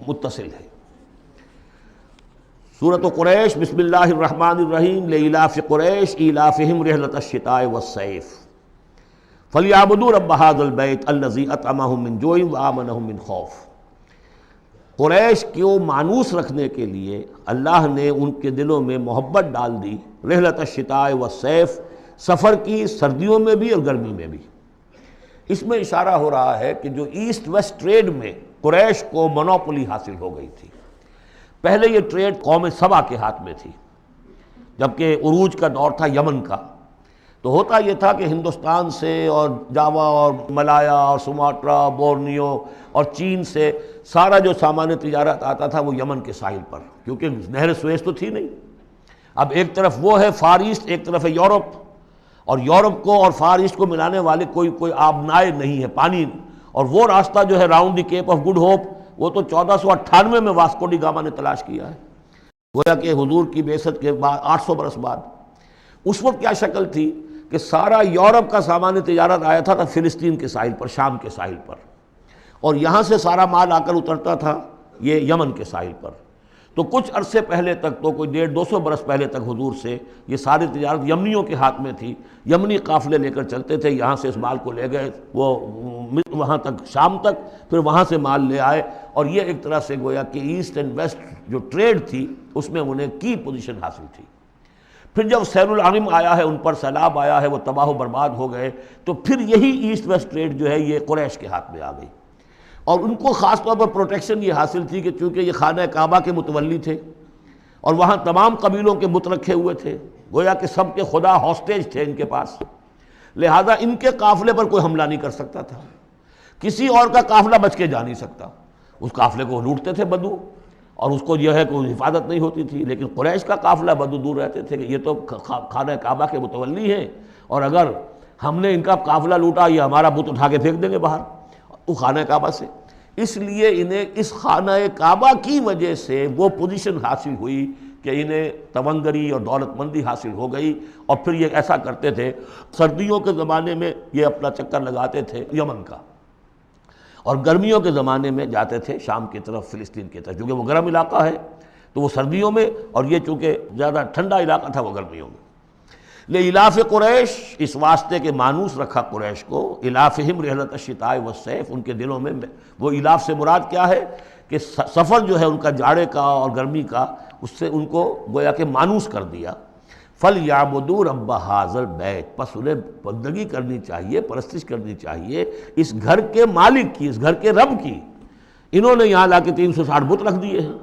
متصل ہے۔ سورۃ قریش، بسم اللہ الرحمن الرحیم، لإلاف قریش ایلافہم رحلۃ الشتاء والصیف فلیعبدوا رب ھذا البیت الذی اطعمہم من جوع وآمنہم من خوف۔ قریش کو مانوس رکھنے کے لیے اللہ نے ان کے دلوں میں محبت ڈال دی، رحلۃ الشتاء والصیف، سفر کی سردیوں میں بھی اور گرمی میں بھی۔ اس میں اشارہ ہو رہا ہے کہ جو ایسٹ ویسٹ ٹریڈ میں قریش کو مونوپولی حاصل ہو گئی تھی۔ پہلے یہ ٹریڈ قوم سبا کے ہاتھ میں تھی، جبکہ عروج کا دور تھا یمن کا۔ تو ہوتا یہ تھا کہ ہندوستان سے اور جاوا اور ملایا اور سماٹرا، بورنیو اور چین سے سارا جو سامان تجارت آتا تھا وہ یمن کے ساحل پر، کیونکہ نہر سویس تو تھی نہیں۔ اب ایک طرف وہ ہے فار ایسٹ، ایک طرف ہے یورپ، اور یورپ کو اور فار ایسٹ کو ملانے والے کوئی آبنائے نہیں ہے، پانی۔ اور وہ راستہ جو ہے round the Cape of Good Hope, وہ تو 1498 میں واسکو ڈی گاما نے تلاش کیا ہے، گویا کہ حضور کی بعثت کے بعد 800 برس بعد۔ اس وقت کیا شکل تھی کہ سارا یورپ کا سامان تجارت آیا تھا فلسطین کے ساحل پر، شام کے ساحل پر، اور یہاں سے سارا مال آ کر اترتا تھا یہ یمن کے ساحل پر۔ تو کچھ عرصے پہلے تک، تو کوئی 150-200 برس پہلے تک حضور سے یہ ساری تجارت یمنیوں کے ہاتھ میں تھی۔ یمنی قافلے لے کر چلتے تھے، یہاں سے اس مال کو لے گئے وہ وہاں تک، شام تک، پھر وہاں سے مال لے آئے، اور یہ ایک طرح سے گویا کہ ایسٹ اینڈ ویسٹ جو ٹریڈ تھی اس میں انہیں کی پوزیشن حاصل تھی۔ پھر جب سیل العرم آیا ہے، ان پر سیلاب آیا ہے، وہ تباہ و برباد ہو گئے، تو پھر یہی ایسٹ ویسٹ ٹریڈ جو ہے یہ قریش کے ہاتھ میں آ گئی۔ اور ان کو خاص طور پر پروٹیکشن یہ حاصل تھی کہ چونکہ یہ خانہ کعبہ کے متولی تھے اور وہاں تمام قبیلوں کے بت رکھے ہوئے تھے، گویا کہ سب کے خدا ہاسٹیج تھے ان کے پاس، لہذا ان کے قافلے پر کوئی حملہ نہیں کر سکتا تھا، کسی اور کا قافلہ بچ کے جا نہیں سکتا، اس قافلے کو لوٹتے تھے بدو۔ اور اس کو جو ہے کوئی حفاظت نہیں ہوتی تھی. لیکن قریش کا قافلہ بدو دور رہتے تھے کہ یہ تو خانہ کعبہ کے متولی ہیں، اور اگر ہم نے ان کا قافلہ لوٹا یہ ہمارا بت اٹھا کے پھینک دیں گے باہر وہ خانہ کعبہ سے. اس لیے انہیں اس خانہ کعبہ کی وجہ سے وہ پوزیشن حاصل ہوئی کہ انہیں تونگری اور دولت مندی حاصل ہو گئی. اور پھر یہ ایسا کرتے تھے، سردیوں کے زمانے میں یہ اپنا چکر لگاتے تھے یمن کا، اور گرمیوں کے زمانے میں جاتے تھے شام کی طرف، فلسطین کی طرف، چونکہ وہ گرم علاقہ ہے تو وہ سردیوں میں، اور یہ چونکہ زیادہ ٹھنڈا علاقہ تھا وہ گرمیوں میں. لإلاف قریش، اس واسطے کے مانوس رکھا قریش کو، الافہم رحلۃ الشتاء والصیف، ان کے دلوں میں وہ الاف سے مراد کیا ہے کہ سفر جو ہے ان کا جاڑے کا اور گرمی کا، اس سے ان کو گویا کہ مانوس کر دیا. فَلْيَعْبُدُوا رَبَّ هَٰذَا الْبَيْتِ، پس انہیں بندگی کرنی چاہیے، پرستش کرنی چاہیے اس گھر کے مالک کی، اس گھر کے رب کی. انہوں نے یہاں لا کے 360 بت رکھ دیے ہیں.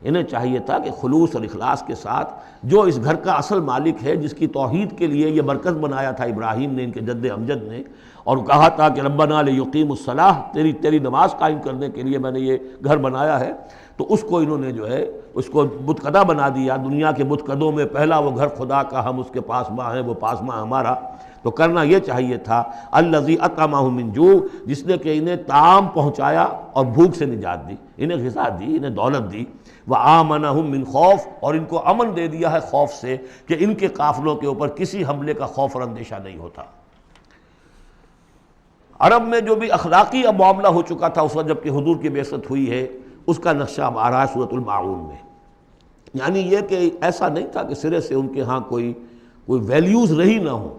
انہیں چاہیے تھا کہ خلوص اور اخلاص کے ساتھ جو اس گھر کا اصل مالک ہے، جس کی توحید کے لیے یہ مرکز بنایا تھا ابراہیم نے، ان کے جد امجد نے، اور کہا تھا کہ ربنا لیقیموا الصلاۃ، تیری نماز قائم کرنے کے لیے میں نے یہ گھر بنایا ہے، تو اس کو انہوں نے جو ہے اس کو بت قدہ بنا دیا. دنیا کے بت قدوں میں پہلا وہ گھر خدا کا، ہم اس کے پاسباں ہیں، وہ پاسباں ہمارا. تو کرنا یہ چاہیے تھا الذی اطعمہم من جوع، جس نے کہ انہیں طعام پہنچایا اور بھوک سے نجات دی، انہیں غذا دی، انہیں دولت دی. وآمنہم من خوف، اور ان کو امن دے دیا ہے خوف سے کہ ان کے قافلوں کے اوپر کسی حملے کا خوف اور اندیشہ نہیں ہوتا. عرب میں جو بھی اخلاقی اب معاملہ ہو چکا تھا اس وقت جب کہ حضور کی بعثت ہوئی ہے، اس کا نقشہ اب آ رہا ہے سورۃ الماعون میں. یعنی یہ کہ ایسا نہیں تھا کہ سرے سے ان کے ہاں کوئی ویلیوز رہی نہ ہوں،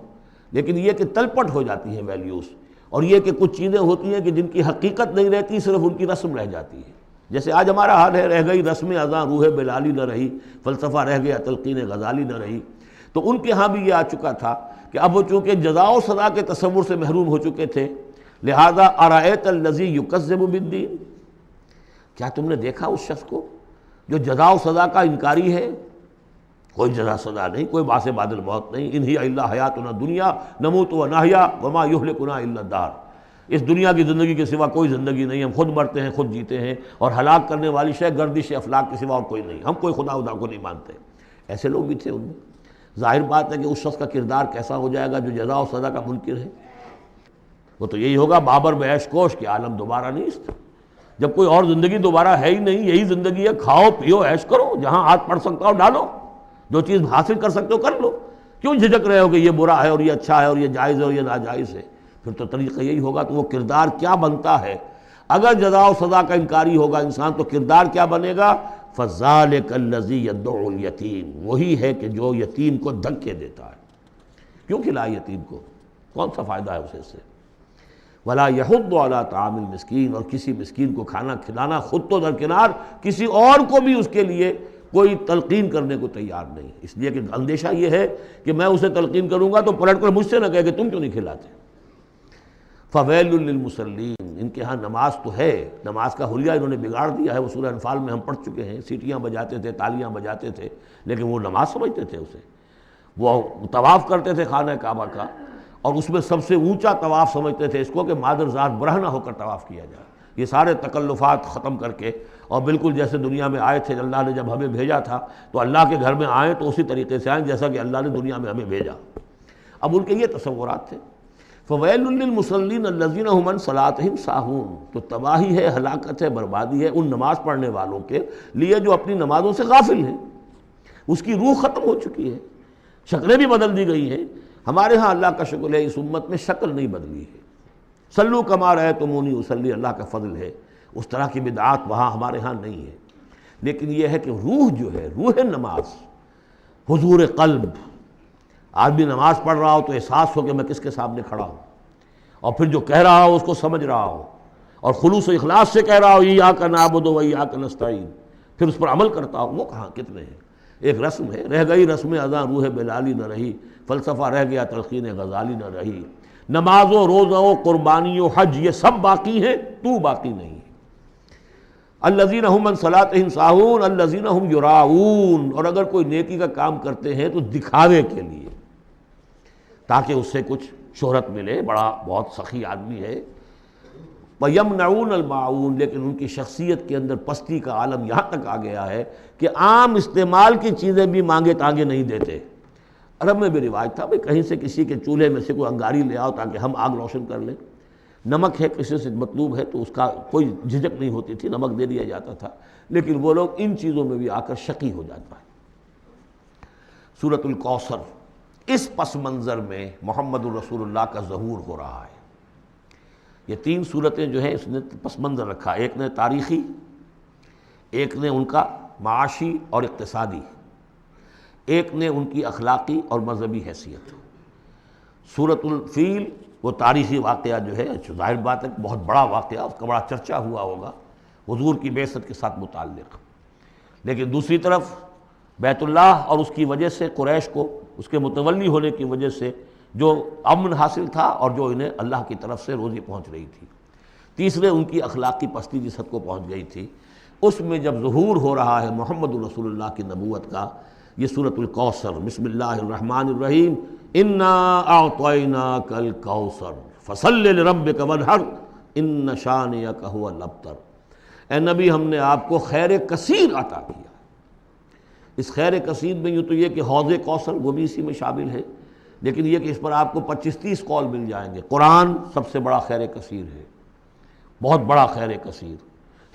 لیکن یہ کہ تلپٹ ہو جاتی ہیں ویلیوز، اور یہ کہ کچھ چیزیں ہوتی ہیں کہ جن کی حقیقت نہیں رہتی، صرف ان کی رسم رہ جاتی ہے. جیسے آج ہمارا حال ہے، رہ گئی رسم اذاں روح بلالی نہ رہی، فلسفہ رہ گیا تلقین غزالی نہ رہی. تو ان کے ہاں بھی یہ آ چکا تھا کہ اب وہ چونکہ جزا و سزا کے تصور سے محروم ہو چکے تھے، لہذا ارأیت الذی یکذب بالدین، کیا تم نے دیکھا اس شخص کو جو جزا و سزا کا انکاری ہے؟ کوئی جزا سزا نہیں، کوئی باعث بعد الموت نہیں. ان ہی الا حیاتنا الدنیا نموت و نحیا وما یہلکنا الا الدار، اس دنیا کی زندگی کے سوا کوئی زندگی نہیں، ہم خود مرتے ہیں خود جیتے ہیں، اور ہلاک کرنے والی شے گردش افلاک کے سوا اور کوئی نہیں، ہم کوئی خدا کو نہیں مانتے. ایسے لوگ بھی تھے ان میں. ظاہر بات ہے کہ اس شخص کا کردار کیسا ہو جائے گا جو جزا و سزا کا منکر ہے. وہ تو یہی ہوگا بابر میں عیش کوش کہ عالم دوبارہ نہیں اس. جب کوئی اور زندگی دوبارہ ہے ہی نہیں، یہی زندگی ہے، کھاؤ پیو عیش کرو، جہاں ہاتھ پڑ سکتا ہو ڈالو، جو چیز حاصل کر سکتے ہو کر لو. کیوں جھجک رہے ہو کہ یہ برا ہے اور یہ اچھا ہے اور یہ جائز ہے اور یہ ناجائز ہے؟ پھر تو طریقہ یہی ہوگا. تو وہ کردار کیا بنتا ہے اگر جزا و سزا کا انکاری ہوگا انسان، تو کردار کیا بنے گا؟ فَذَلِكَ الَّذِي يَدُعُّ الْيَتِيمَ، وہی ہے کہ جو یتیم کو دھکے دیتا ہے. کیوں کھلائے یتیم کو؟ کون سا فائدہ ہے اسے سے؟ وَلَا يَحُضُّ عَلَىٰ طَعَامِ الْمِسْكِينِ، اور کسی مسکین کو کھانا کھلانا خود تو درکنار، کسی اور کو بھی اس کے لیے کوئی تلقین کرنے کو تیار نہیں. اس لیے کہ اندیشہ یہ ہے کہ میں اسے تلقین کروں گا تو پلٹ کر مجھ سے نہ کہے کہ تم کیوں نہیں کھلاتے. فَوَيْلٌ لِّلْمُصَلِّينَ، ان کے ہاں نماز تو ہے، نماز کا حلیہ انہوں نے بگاڑ دیا ہے. وہ سورہ انفال میں ہم پڑھ چکے ہیں، سیٹیاں بجاتے تھے، تالیاں بجاتے تھے، لیکن وہ نماز سمجھتے تھے اسے. وہ طواف کرتے تھے خانہ کعبہ کا، اور اس میں سب سے اونچا طواف سمجھتے تھے اس کو کہ مادر ذات برہنہ ہو کر طواف کیا جائے. یہ سارے تکلفات ختم کر کے، اور بالکل جیسے دنیا میں آئے تھے، اللہ نے جب ہمیں بھیجا تھا تو اللہ کے گھر میں آئیں تو اسی طریقے سے آئیں جیسا کہ اللہ نے دنیا میں ہمیں بھیجا. اب ان کے یہ تصورات تھے. فَوَيْلٌ لِّلْمُصَلِّينَ الَّذِينَ هُمْ عَنْ صَلَاتِهِمْ سَاهُونَ، تو تباہی ہے، ہلاکت ہے، بربادی ہے ان نماز پڑھنے والوں کے لیے جو اپنی نمازوں سے غافل ہیں. اس کی روح ختم ہو چکی ہے، شکلیں بھی بدل دی گئی ہیں. ہمارے ہاں اللہ کا شکر ہے اس امت میں شکل نہیں بدلی ہے. صلو کما رأیتمونی اصلی، اللہ کا فضل ہے، اس طرح کی بدعات وہاں ہمارے ہاں نہیں ہے. لیکن یہ ہے کہ روح جو ہے، روح نماز، حضور قلب، آدمی نماز پڑھ رہا ہو تو احساس ہو کہ میں کس کے سامنے کھڑا ہوں، اور پھر جو کہہ رہا ہو اس کو سمجھ رہا ہو، اور خلوص و اخلاص سے کہہ رہا ہو ایاک نعبد و ایاک نستعین، پھر اس پر عمل کرتا ہو. وہ کہاں کتنے ہیں؟ ایک رسم ہے، رہ گئی رسم اذاں روح بلالی نہ رہی، فلسفہ رہ گیا تلقین غزالی نہ رہی. نماز و روزہ و قربانی و حج یہ سب باقی ہیں، تو باقی نہیں. الذین هم عن صلاتهم ساہون الذین هم یراؤون، اور اگر کوئی نیکی کا کام کرتے ہیں تو دکھاوے کے لیے، تاکہ اس سے کچھ شہرت ملے، بڑا بہت سخی آدمی ہے، وَيَمْنَعُونَ الْمَاعُونَ، لیکن ان کی شخصیت کے اندر پستی کا عالم یہاں تک آ گیا ہے کہ عام استعمال کی چیزیں بھی مانگے تانگے نہیں دیتے۔ عرب میں بھی رواج تھا، بھئی کہیں سے کسی کے چولہے میں سے کوئی انگاری لے آؤ تاکہ ہم آگ روشن کر لیں، نمک ہے کسی سے مطلوب ہے تو اس کا کوئی جھجک نہیں ہوتی تھی، نمک دے دیا جاتا تھا، لیکن وہ لوگ ان چیزوں میں بھی آ کر شقی ہو جاتا ہے۔ سورۃ الکوثر، اس پس منظر میں محمد الرسول اللہ کا ظہور ہو رہا ہے۔ یہ تین صورتیں جو ہیں اس نے پس منظر رکھا، ایک نے تاریخی، ایک نے ان کا معاشی اور اقتصادی، ایک نے ان کی اخلاقی اور مذہبی حیثیت۔ سورۃ الفیل وہ تاریخی واقعہ جو ہے، ظاہر بات ہے بہت بڑا واقعہ، اس کا بڑا چرچا ہوا ہوگا حضور کی بعثت کے ساتھ متعلق، لیکن دوسری طرف بیت اللہ اور اس کی وجہ سے قریش کو اس کے متولی ہونے کی وجہ سے جو امن حاصل تھا اور جو انہیں اللہ کی طرف سے روزی پہنچ رہی تھی، تیسرے ان کی اخلاقی پستی جس حد کو پہنچ گئی تھی، اس میں جب ظہور ہو رہا ہے محمد الرسول اللہ کی نبوت کا، یہ سورۃ الکوثر، بسم اللہ الرحمن الرحیم، انا اعطیناک الکوثر فصل لربک وانحر ان شانئک ھو الابتر۔ اے نبی، ہم نے آپ کو خیر کثیر عطا کیا۔ اس خیر کثیر میں یوں تو یہ کہ حوض کوثر وہ بھی اسی میں شامل ہے، لیکن یہ کہ اس پر آپ کو 25-30 قول مل جائیں گے۔ قرآن سب سے بڑا خیر کثیر ہے، بہت بڑا خیر کثیر۔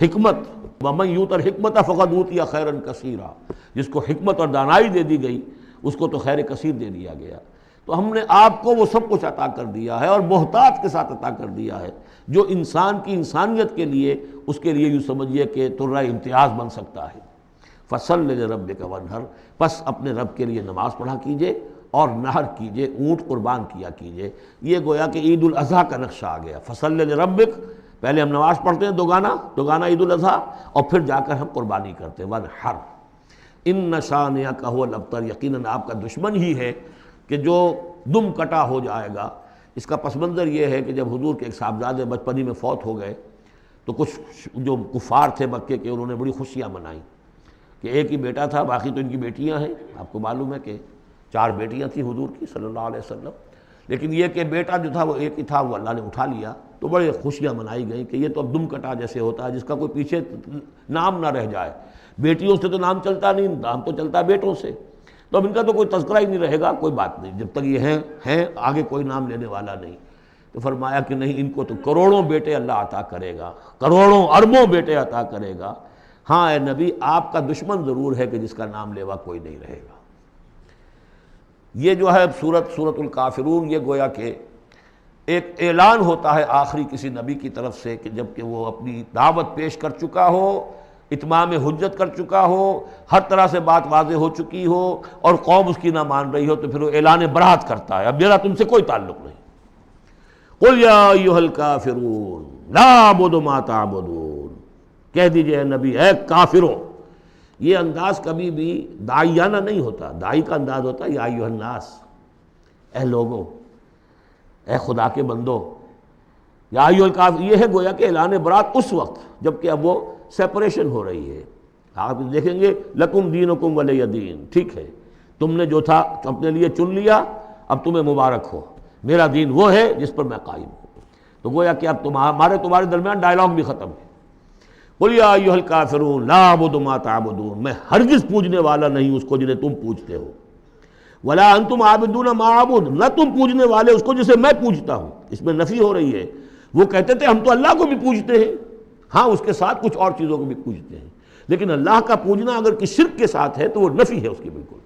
حکمت، وَمَن یُؤْتَ الْحِکْمَةَ فَقَدْ أُوتِیَ خَیْرًا کثیرا، جس کو حکمت اور دانائی دے دی گئی اس کو تو خیر کثیر دے دیا گیا۔ تو ہم نے آپ کو وہ سب کچھ عطا کر دیا ہے اور محتاط کے ساتھ عطا کر دیا ہے، جو انسان کی انسانیت کے لیے، اس کے لیے یوں سمجھیے کہ ترہ امتیاز بن سکتا ہے۔ فَصَلِّ لِرَبِّكَ وَانْحَرْ، پس اپنے رب کے لیے نماز پڑھا کیجئے اور نحر کیجئے، اونٹ قربان کیا کیجئے۔ یہ گویا کہ عید الاضحیٰ کا نقشہ آ گیا۔ فَصَلِّ لِرَبِّكَ، پہلے ہم نماز پڑھتے ہیں دوگانہ عید الاضحیٰ، اور پھر جا کر ہم قربانی کرتے ہیں۔ وَانْحَرْ إِنَّ شَانِئَكَ هُوَ الْأَبْتَرُ، یقیناً آپ کا دشمن ہی ہے کہ جو دم کٹا ہو جائے گا۔ اس کا پس منظر یہ ہے کہ جب حضور کے ایک صاحبزادے بچپنی میں فوت ہو گئے تو کچھ جو کفار تھے مکے کے، انہوں نے بڑی خوشیاں منائیں کہ ایک ہی بیٹا تھا، باقی تو ان کی بیٹیاں ہیں۔ آپ کو معلوم ہے کہ 4 بیٹیاں تھیں حضور کی صلی اللہ علیہ وسلم، لیکن یہ کہ بیٹا جو تھا وہ ایک ہی تھا، وہ اللہ نے اٹھا لیا، تو بڑے خوشیاں منائی گئیں کہ یہ تو اب دم کٹا جیسے ہوتا ہے جس کا کوئی پیچھے نام نہ رہ جائے۔ بیٹیوں سے تو نام چلتا نہیں، نام تو چلتا بیٹوں سے، تو اب ان کا تو کوئی تذکرہ ہی نہیں رہے گا، کوئی بات نہیں، جب تک یہ ہیں آگے کوئی نام لینے والا نہیں۔ تو فرمایا کہ نہیں، ان کو تو کروڑوں بیٹے اللہ عطا کرے گا، کروڑوں اربوں بیٹے عطا کرے گا۔ ہاں اے نبی، آپ کا دشمن ضرور ہے کہ جس کا نام لیوا کوئی نہیں رہے گا۔ یہ جو ہے سورۃ الکافرون، یہ گویا کہ ایک اعلان ہوتا ہے آخری کسی نبی کی طرف سے کہ جب کہ وہ اپنی دعوت پیش کر چکا ہو، اتمام حجت کر چکا ہو، ہر طرح سے بات واضح ہو چکی ہو اور قوم اس کی نہ مان رہی ہو، تو پھر وہ اعلان برات کرتا ہے، اب میرا تم سے کوئی تعلق نہیں۔ قُلْ يَا أَيُّهَا الْكَافِرُونَ لَا أَعْبُدُ مَا تَعْبُدُونَ، کہہ دیجئے اے نبی، اے کافروں۔ یہ انداز کبھی بھی داعیانہ نہیں ہوتا، داعی کا انداز ہوتا ہے یا ایھا الناس، اے لوگوں، اے خدا کے بندو، یا ایھا الکافر، یہ ہے گویا کہ اعلان برات اس وقت جب کہ اب وہ سیپریشن ہو رہی ہے۔ آپ دیکھیں گے لکم دینکم ولی دین، ٹھیک ہے، تم نے جو تھا اپنے لیے چن لیا، اب تمہیں مبارک ہو، میرا دین وہ ہے جس پر میں قائم ہوں۔ تو گویا کہ اب تمہارے درمیان ڈائلاگ بھی ختم ہے۔ قُلْ يَا أَيُّهَا الْكَافِرُونَ لَا أَعْبُدُ مَا تَعْبُدُونَ، میں ہرگز پوجنے والا نہیں اس کو جنہیں تم پوجتے ہو۔ وَلَا أَنْتُمْ عَابِدُونَ مَا أَعْبُدُ، نہ تم پوجنے والے اس کو جسے میں پوجتا ہوں۔ اس میں نفی ہو رہی ہے۔ وہ کہتے تھے ہم تو اللہ کو بھی پوجتے ہیں، ہاں اس کے ساتھ کچھ اور چیزوں کو بھی پوجتے ہیں، لیکن اللہ کا پوجنا اگر کسی شرک کے ساتھ ہے تو وہ نفی ہے اس کی بالکل۔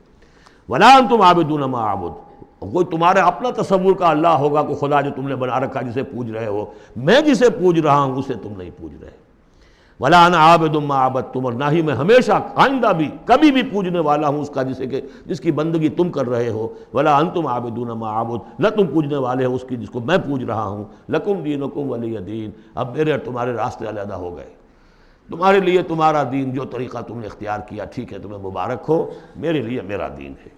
وَلَا أَنْتُمْ عَابِدُونَ مَا أَعْبُدُ، کوئی تمہارا اپنا تصور کا اللہ ہوگا، کوئی خدا جو تم نے بنا رکھا جسے پوج رہے ہو، میں جسے پوج رہا ہوں اسے تم نہیں پوج رہے۔ وَلَا أَنَا عَابِدٌ مَّا عَبَدتُّمْ، اور نہ ہی میں ہمیشہ آئندہ بھی کبھی بھی پوجنے والا ہوں اس کا جس کی بندگی تم کر رہے ہو۔ وَلَا أَنْتُمْ عَابِدُونَ مَّا أَعْبُدُ، نہ تم پوجنے والے ہو اس کی جس کو میں پوج رہا ہوں۔ لَكُمْ دِينُكُمْ وَلِيَ دِينِ، اب میرے اور تمہارے راستے علیحدہ ہو گئے، تمہارے لیے تمہارا دین، جو طریقہ تم نے اختیار کیا ٹھیک ہے، تمہیں مبارک ہو، میرے لیے میرا دین ہے۔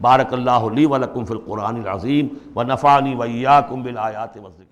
بارک اللہ لی ولکم فی القرآن العظیم ونفعنی وإیاکم بالآیات والذکر۔